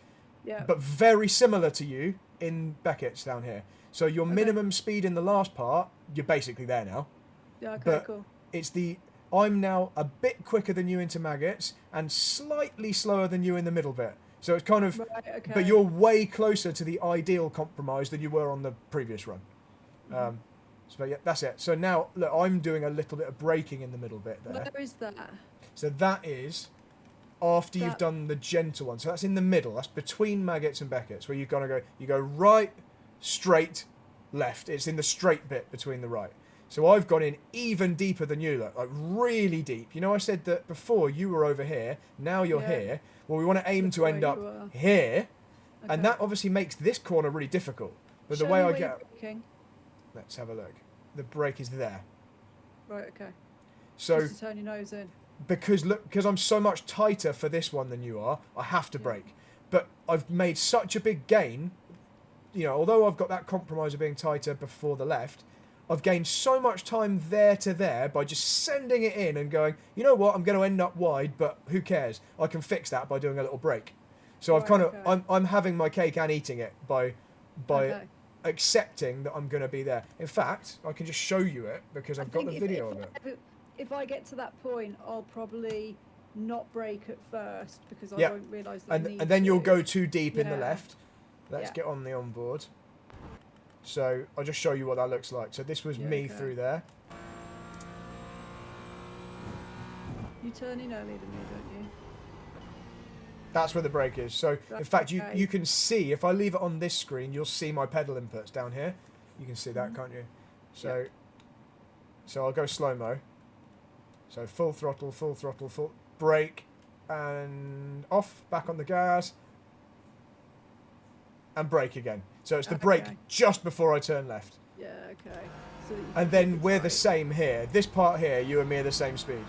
but very similar to you in Beckett's down here. So your minimum speed in the last part, you're basically there now. Yeah, okay, but cool. It's I'm now a bit quicker than you into Maggots and slightly slower than you in the middle bit. So it's kind of, but you're way closer to the ideal compromise than you were on the previous run. So yeah, that's it. So now, look, I'm doing a little bit of braking in the middle bit there. Where is that? So that is after you've done the gentle one. So that's in the middle. That's between Maggots and Beckett's, where you're gonna go. You go right, straight, left. It's in the straight bit between the right. So I've gone in even deeper than you, look, like really deep. You know, I said that before you were over here. Now you're here. Well, we want to aim to end up here, and that obviously makes this corner really difficult. But the way I get, let's have a look. The brake is there. Right. Okay. So just to turn your nose in. Because I'm so much tighter for this one than you are, I have to brake. But I've made such a big gain. You know, although I've got that compromise of being tighter before the left, I've gained so much time there to there by just sending it in and going, you know what, I'm going to end up wide, but who cares? I can fix that by doing a little brake. So I've kind of, I'm having my cake and eating it by accepting that I'm going to be there. In fact, I can just show you it because I've got the video of it. If I get to that point, I'll probably not brake at first because I won't realise that I need and then to. you'll go too deep in the left. Let's get on the onboard. So I'll just show you what that looks like. So this was Yeah, me okay. through there. You turn in earlier than me, don't you? That's where the brake is. So in That's fact, okay. you can see, if I leave it on this screen, you'll see my pedal inputs down here. You can see that, can't you? So, so I'll go slow-mo. So full throttle, full brake, and off, back on the gas, and brake again. So it's the brake Okay. just before I turn left. Yeah, okay. So that you And can then keep it we're the tight. same here. This part here, you and me are the same speed.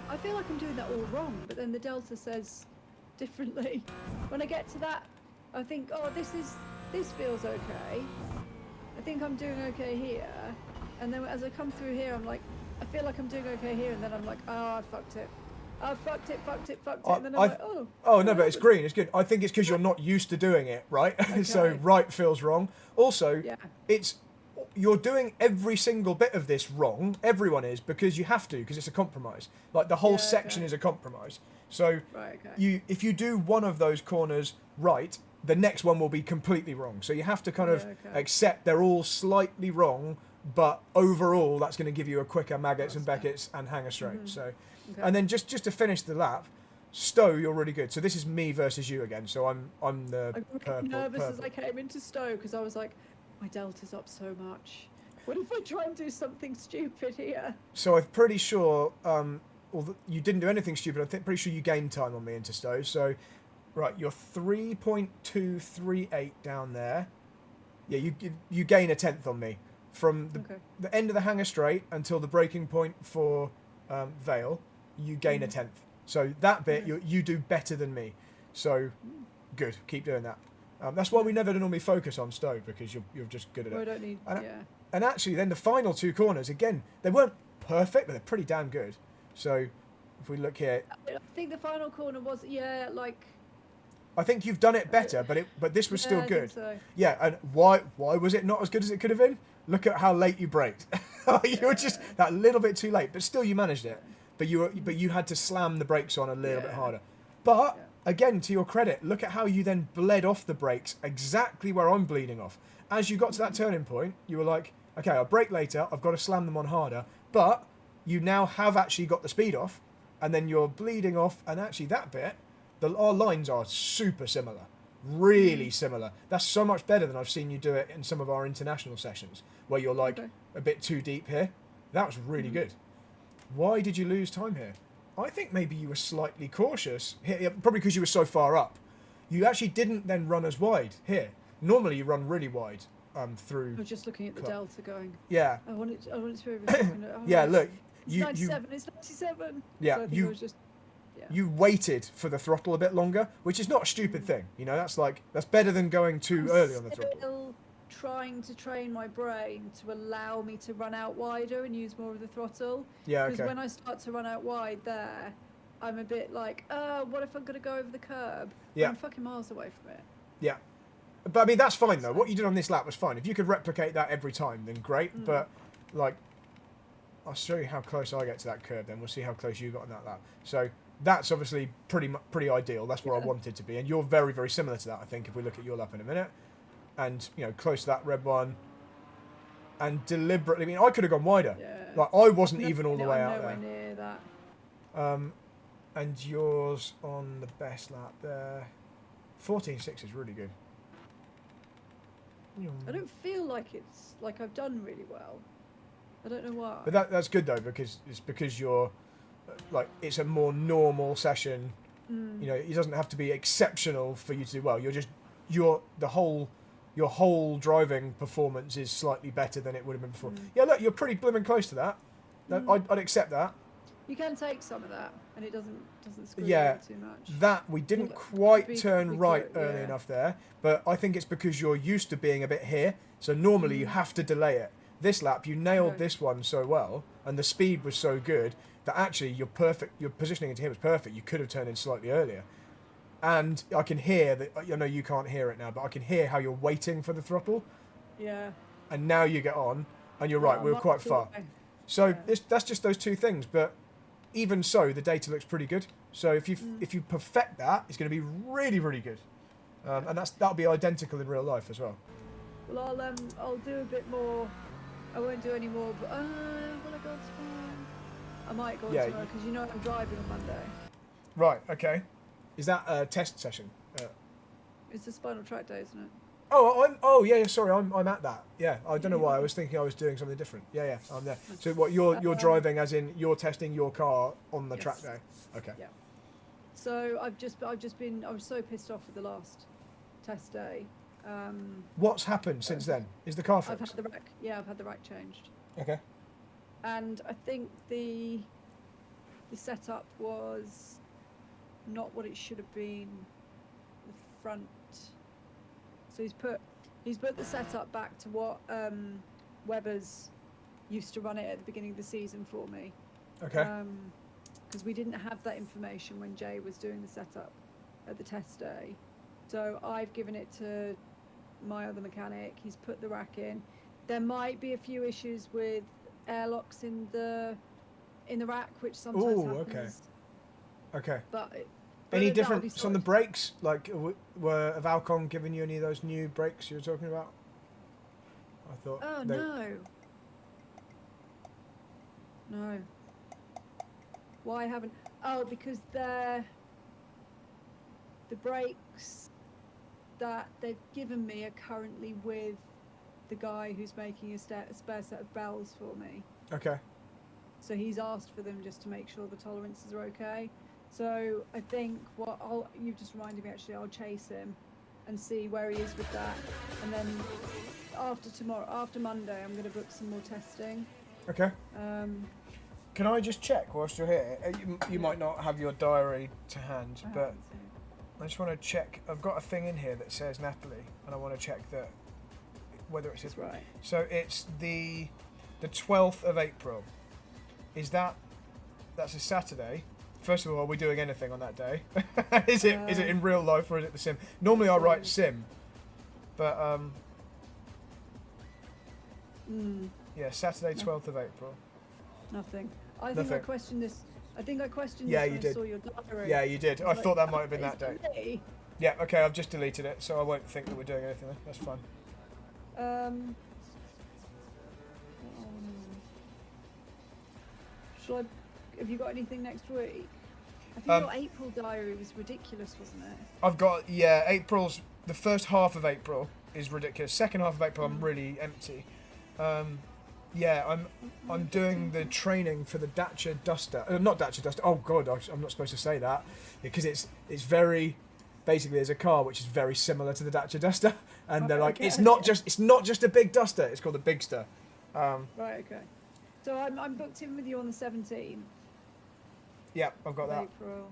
I feel like I'm doing that all wrong, but then the Delta says differently. When I get to that, I think, oh, this feels okay. I think I'm doing okay here. And then as I come through here, I'm like, I feel like I'm doing okay here, and then I'm like, oh, I fucked it. I fucked it. And then I'm like, oh. Oh, no, what but it's happened? green. It's good. I think it's because you're not used to doing it, right? So Okay. right feels wrong. Also, Yeah. you're doing every single bit of this wrong. Everyone is, because you have to, because it's a compromise. Like the whole Yeah, section okay. is a compromise. So Right, okay. if you do one of those corners right, the next one will be completely wrong. So you have to kind of Yeah, okay. accept they're all slightly wrong, but overall that's going to give you a quicker Maggots and That's fair. Beckett's and hanger straight. So, Okay. and then just to finish the lap, Stowe, you're really good. So this is me versus you again. So I'm the I got purple. nervous as purple. I came into Stowe because I was like, my Delta's up so much. What if I try and do something stupid here? So I'm pretty sure, although you didn't do anything stupid, pretty sure you gained time on me into Stowe. So, right, you're 3.238 down there. Yeah, you gain a tenth on me from the end of the hanger straight until the braking point for Vale. You gain a tenth. So that bit you do better than me. So good, keep doing that. That's why we never normally focus on Stowe, because you're just good at Well, I it. don't need. And actually, then the final two corners, again, they weren't perfect, but they're pretty damn good. So, if we look here, I think the final corner was like. I think you've done it better, but this was still I good. think so. Yeah, and why was it not as good as it could have been? Look at how late you braked. You were just that little bit too late, but still you managed it. But you had to slam the brakes on a little bit harder. But again, to your credit, look at how you then bled off the brakes exactly where I'm bleeding off. As you got to that turning point, you were like, okay, I'll brake later, I've got to slam them on harder. But you now have actually got the speed off, and then you're bleeding off, and actually that bit, our lines are super similar. Really similar. That's so much better than I've seen you do it in some of our international sessions, where you're like a bit too deep here. That was really good. Why did you lose time here? I think maybe you were slightly cautious. Here, probably because you were so far up. You actually didn't then run as wide here. Normally you run really wide through. I was just looking at the Delta going. Yeah. I want it to be over a second. Oh, Yeah, it's- look. It's 97. It's 97. Yeah, So I think I was just. Yeah. You waited for the throttle a bit longer, which is not a stupid thing. You know, that's better than going too early on the throttle. Still trying to train my brain to allow me to run out wider and use more of the throttle. Yeah, Because okay. when I start to run out wide there, I'm a bit like, what if I'm going to go over the curb? Yeah. I'm fucking miles away from it. Yeah. But I mean, that's fine though. What you did on this lap was fine. If you could replicate that every time, then great. But like, I'll show you how close I get to that curb. Then we'll see how close you got on that lap. So that's obviously pretty ideal. That's where I wanted to be, and you're very very similar to that. I think if we look at your lap in a minute, and you know, close to that red one, and deliberately. I mean, I could have gone wider. Yeah. Like I wasn't even all the way out nowhere there. near that. And yours on the best lap there, 14.6 is really good. I don't feel like it's like I've done really well. I don't know why. But that's good though, because you're like, it's a more normal session. You know, it doesn't have to be exceptional for you to do well. Your whole driving performance is slightly better than it would have been before. Yeah, look, you're pretty blooming close to that. I'd accept that. You can take some of that, and it doesn't screw Yeah, you over too much. that we didn't Well, quite be turn right good, early yeah. enough there, but I think it's because you're used to being a bit here. So normally you have to delay it. This lap you nailed this one so well, and the speed was so good that actually you're perfect. Your positioning into here was perfect. You could have turned in slightly earlier, and I can hear that. I know you can't hear it now, but I can hear how you're waiting for the throttle, Yeah. and now you get on, and you're right. Yeah, We were I'm quite up far. to- So that's just those two things, but even so, the data looks pretty good. So if you perfect that, it's going to be really really good, and that'll be identical in real life as well. Well, I'll do a bit more. I won't do any more, but will I go on tomorrow? I might go on Yeah, tomorrow because you know I'm driving on Monday. Right. Okay. Is that a test session? It's the spinal track day, isn't it? Oh yeah. Sorry, I'm at that. Yeah. I don't know why I was thinking I was doing something different. Yeah. I'm there. So what you're driving, as in you're testing your car on the track Yes. day. Okay. Yeah. So I was so pissed off with the last test day. What's happened since then? Is the car I've fixed? had the rack. Yeah, I've had the rack changed. Okay. And I think the setup was not what it should have been. The front. So he's put the setup back to what Weber's used to run it at the beginning of the season for me. Okay. Because we didn't have that information when Jay was doing the setup at the test day. So I've given it to my other mechanic. He's put the rack in. There might be a few issues with airlocks in the rack, which sometimes happens. Okay. But Any that'll be difference on the sorted. brakes? Like, were Valcon giving you any of those new brakes you were talking about? I thought. Oh they... no. Why haven't? Oh, because the brakes that they've given me are currently with the guy who's making a spare set of bells for me. Okay. So he's asked for them just to make sure the tolerances are okay. So I think you've just reminded me actually, I'll chase him and see where he is with that. And then after Monday, I'm going to book some more testing. Okay. Can I just check whilst you're here? You might not have your diary to hand, but I just want to check. I've got a thing in here that says Nathalie, and I want to check that whether it's That's right. So it's the 12th of April. That's a Saturday? First of all, are we doing anything on that day? Is it in real life or is it the sim? Normally I write sim, but yeah, Saturday 12th of April. Nothing. I think I questioned this. When you did. I saw your diary. Yeah, you did. I thought that might have been that day. Me? Yeah, okay, I've just deleted it, so I won't think that we're doing anything then. That's fine. Have you got anything next week? I think your April diary was ridiculous, wasn't it? I've got, the first half of April is ridiculous. Second half of April, I'm really empty. I'm doing the training for the Dacia Duster. Not Dacia Duster. Oh God, I'm not supposed to say that because it's very. Basically, there's a car which is very similar to the Dacia Duster, and they're like, it's not just a big Duster. It's called a Bigster. Right. Okay. So I'm booked in with you on the 17th. Yeah, I've got that. April.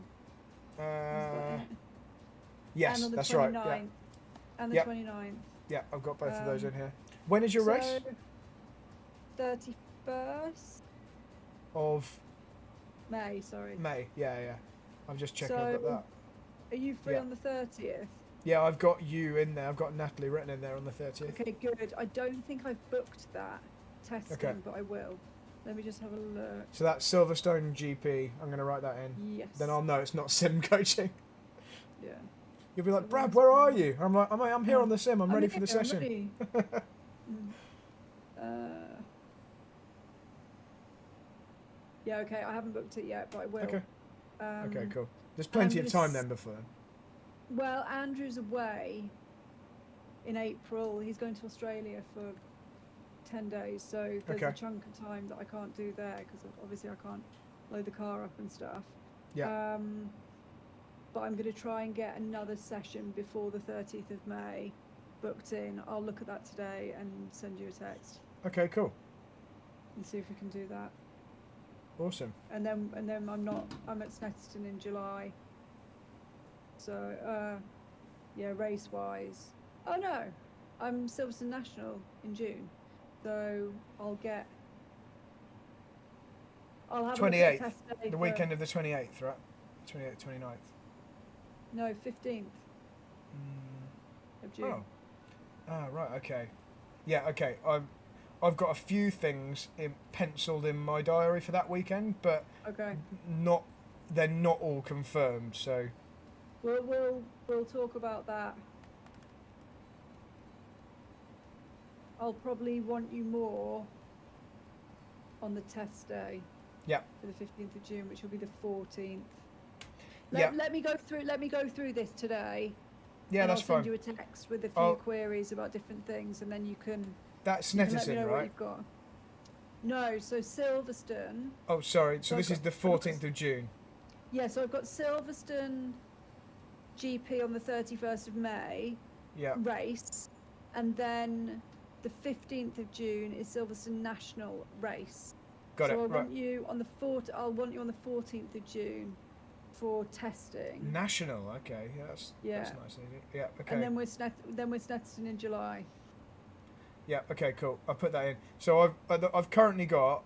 Yes, and on the that's 29th, right. Yeah. And the Yep. 29th. Yeah, I've got both of those in here. When is your race? 31st Of May. Sorry. May. Yeah. I'm just checking. So, I've got that. Are you free Yeah. on the 30th? Yeah, I've got you in there. I've got Nathalie written in there on the 30th. Okay, good. I don't think I've booked that testing, Okay. but I will. Let me just have a look. So that's Silverstone GP. I'm going to write that in. Yes. Then I'll know it's not sim coaching. Yeah. You'll be like, So Brad, where's where my- are you? I'm like, I'm here on the sim. I'm ready for the here, I'm session. ready. Yeah, okay. I haven't booked it yet, but I will. Okay. Okay, cool. There's I'm plenty of gonna time then before then. Well, Andrew's away in April. He's going to Australia for 10 days, so there's a Okay. chunk of time that I can't do there because obviously I can't load the car up and stuff. Yeah. But I'm going to try and get another session before the 30th of May booked in. I'll look at that today and send you a text Okay, cool. and see if we can do that. Awesome. And then I'm at Snetterton in July. So race wise. Oh no, I'm Silverstone National in June. So I'll have a look at 28th. a test day The for- weekend of the 28th, right? 28th, 29th. No, 15th of June. Oh. Ah, right, okay. Yeah, okay. I've got a few things penciled in my diary for that weekend, but Okay. they're not all confirmed, so We'll talk about that I'll probably want you more on the test day. Yeah. For the 15th of June, which will be the 14th. Yeah. Let me go through this today. Yeah, and that's I'll send fine. you a text with a few queries about different things, and then you can. That's you can let me know Snetterton, what right? you've got. No, so Silverstone. Oh, sorry. So this I've is the got- 14th of June. Yeah, so I've got Silverstone GP on the 31st of May Yeah. race, and then the 15th of June is Silverstone National race. Got so it. I Right. want you on the I'll want you on the 14th of June for testing. National. Okay. Yeah, that's nice and easy. Yeah. Okay. And then we're Snetterton in July. Yeah. Okay. Cool. I'll put that in. So I've currently got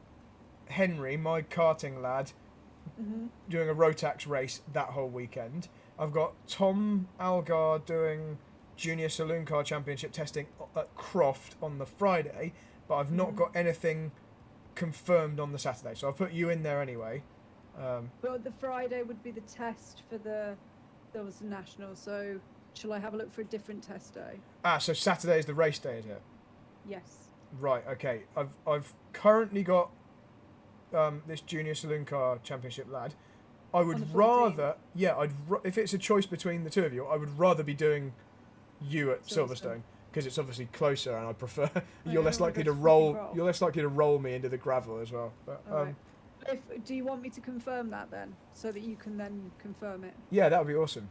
Henry, my karting lad, doing a Rotax race that whole weekend. I've got Tom Algar doing Junior Saloon Car Championship testing at Croft on the Friday, but I've not got anything confirmed on the Saturday. So I'll put you in there anyway. But the Friday would be the test for the Silverstone National. So shall I have a look for a different test day? So Saturday is the race day, is it? Yes. Right. Okay. I've currently got this Junior Saloon Car Championship lad. I On the would 14th. rather, if it's a choice between the two of you, I would rather be doing you at Silverstone. Silverstone because it's obviously closer, and I prefer. I You're don't less wanna likely go to to roll. fucking Croft. You're less likely to roll me into the gravel as well. But All right. Do you want me to confirm that then, so that you can then confirm it? yeah, that would be awesome.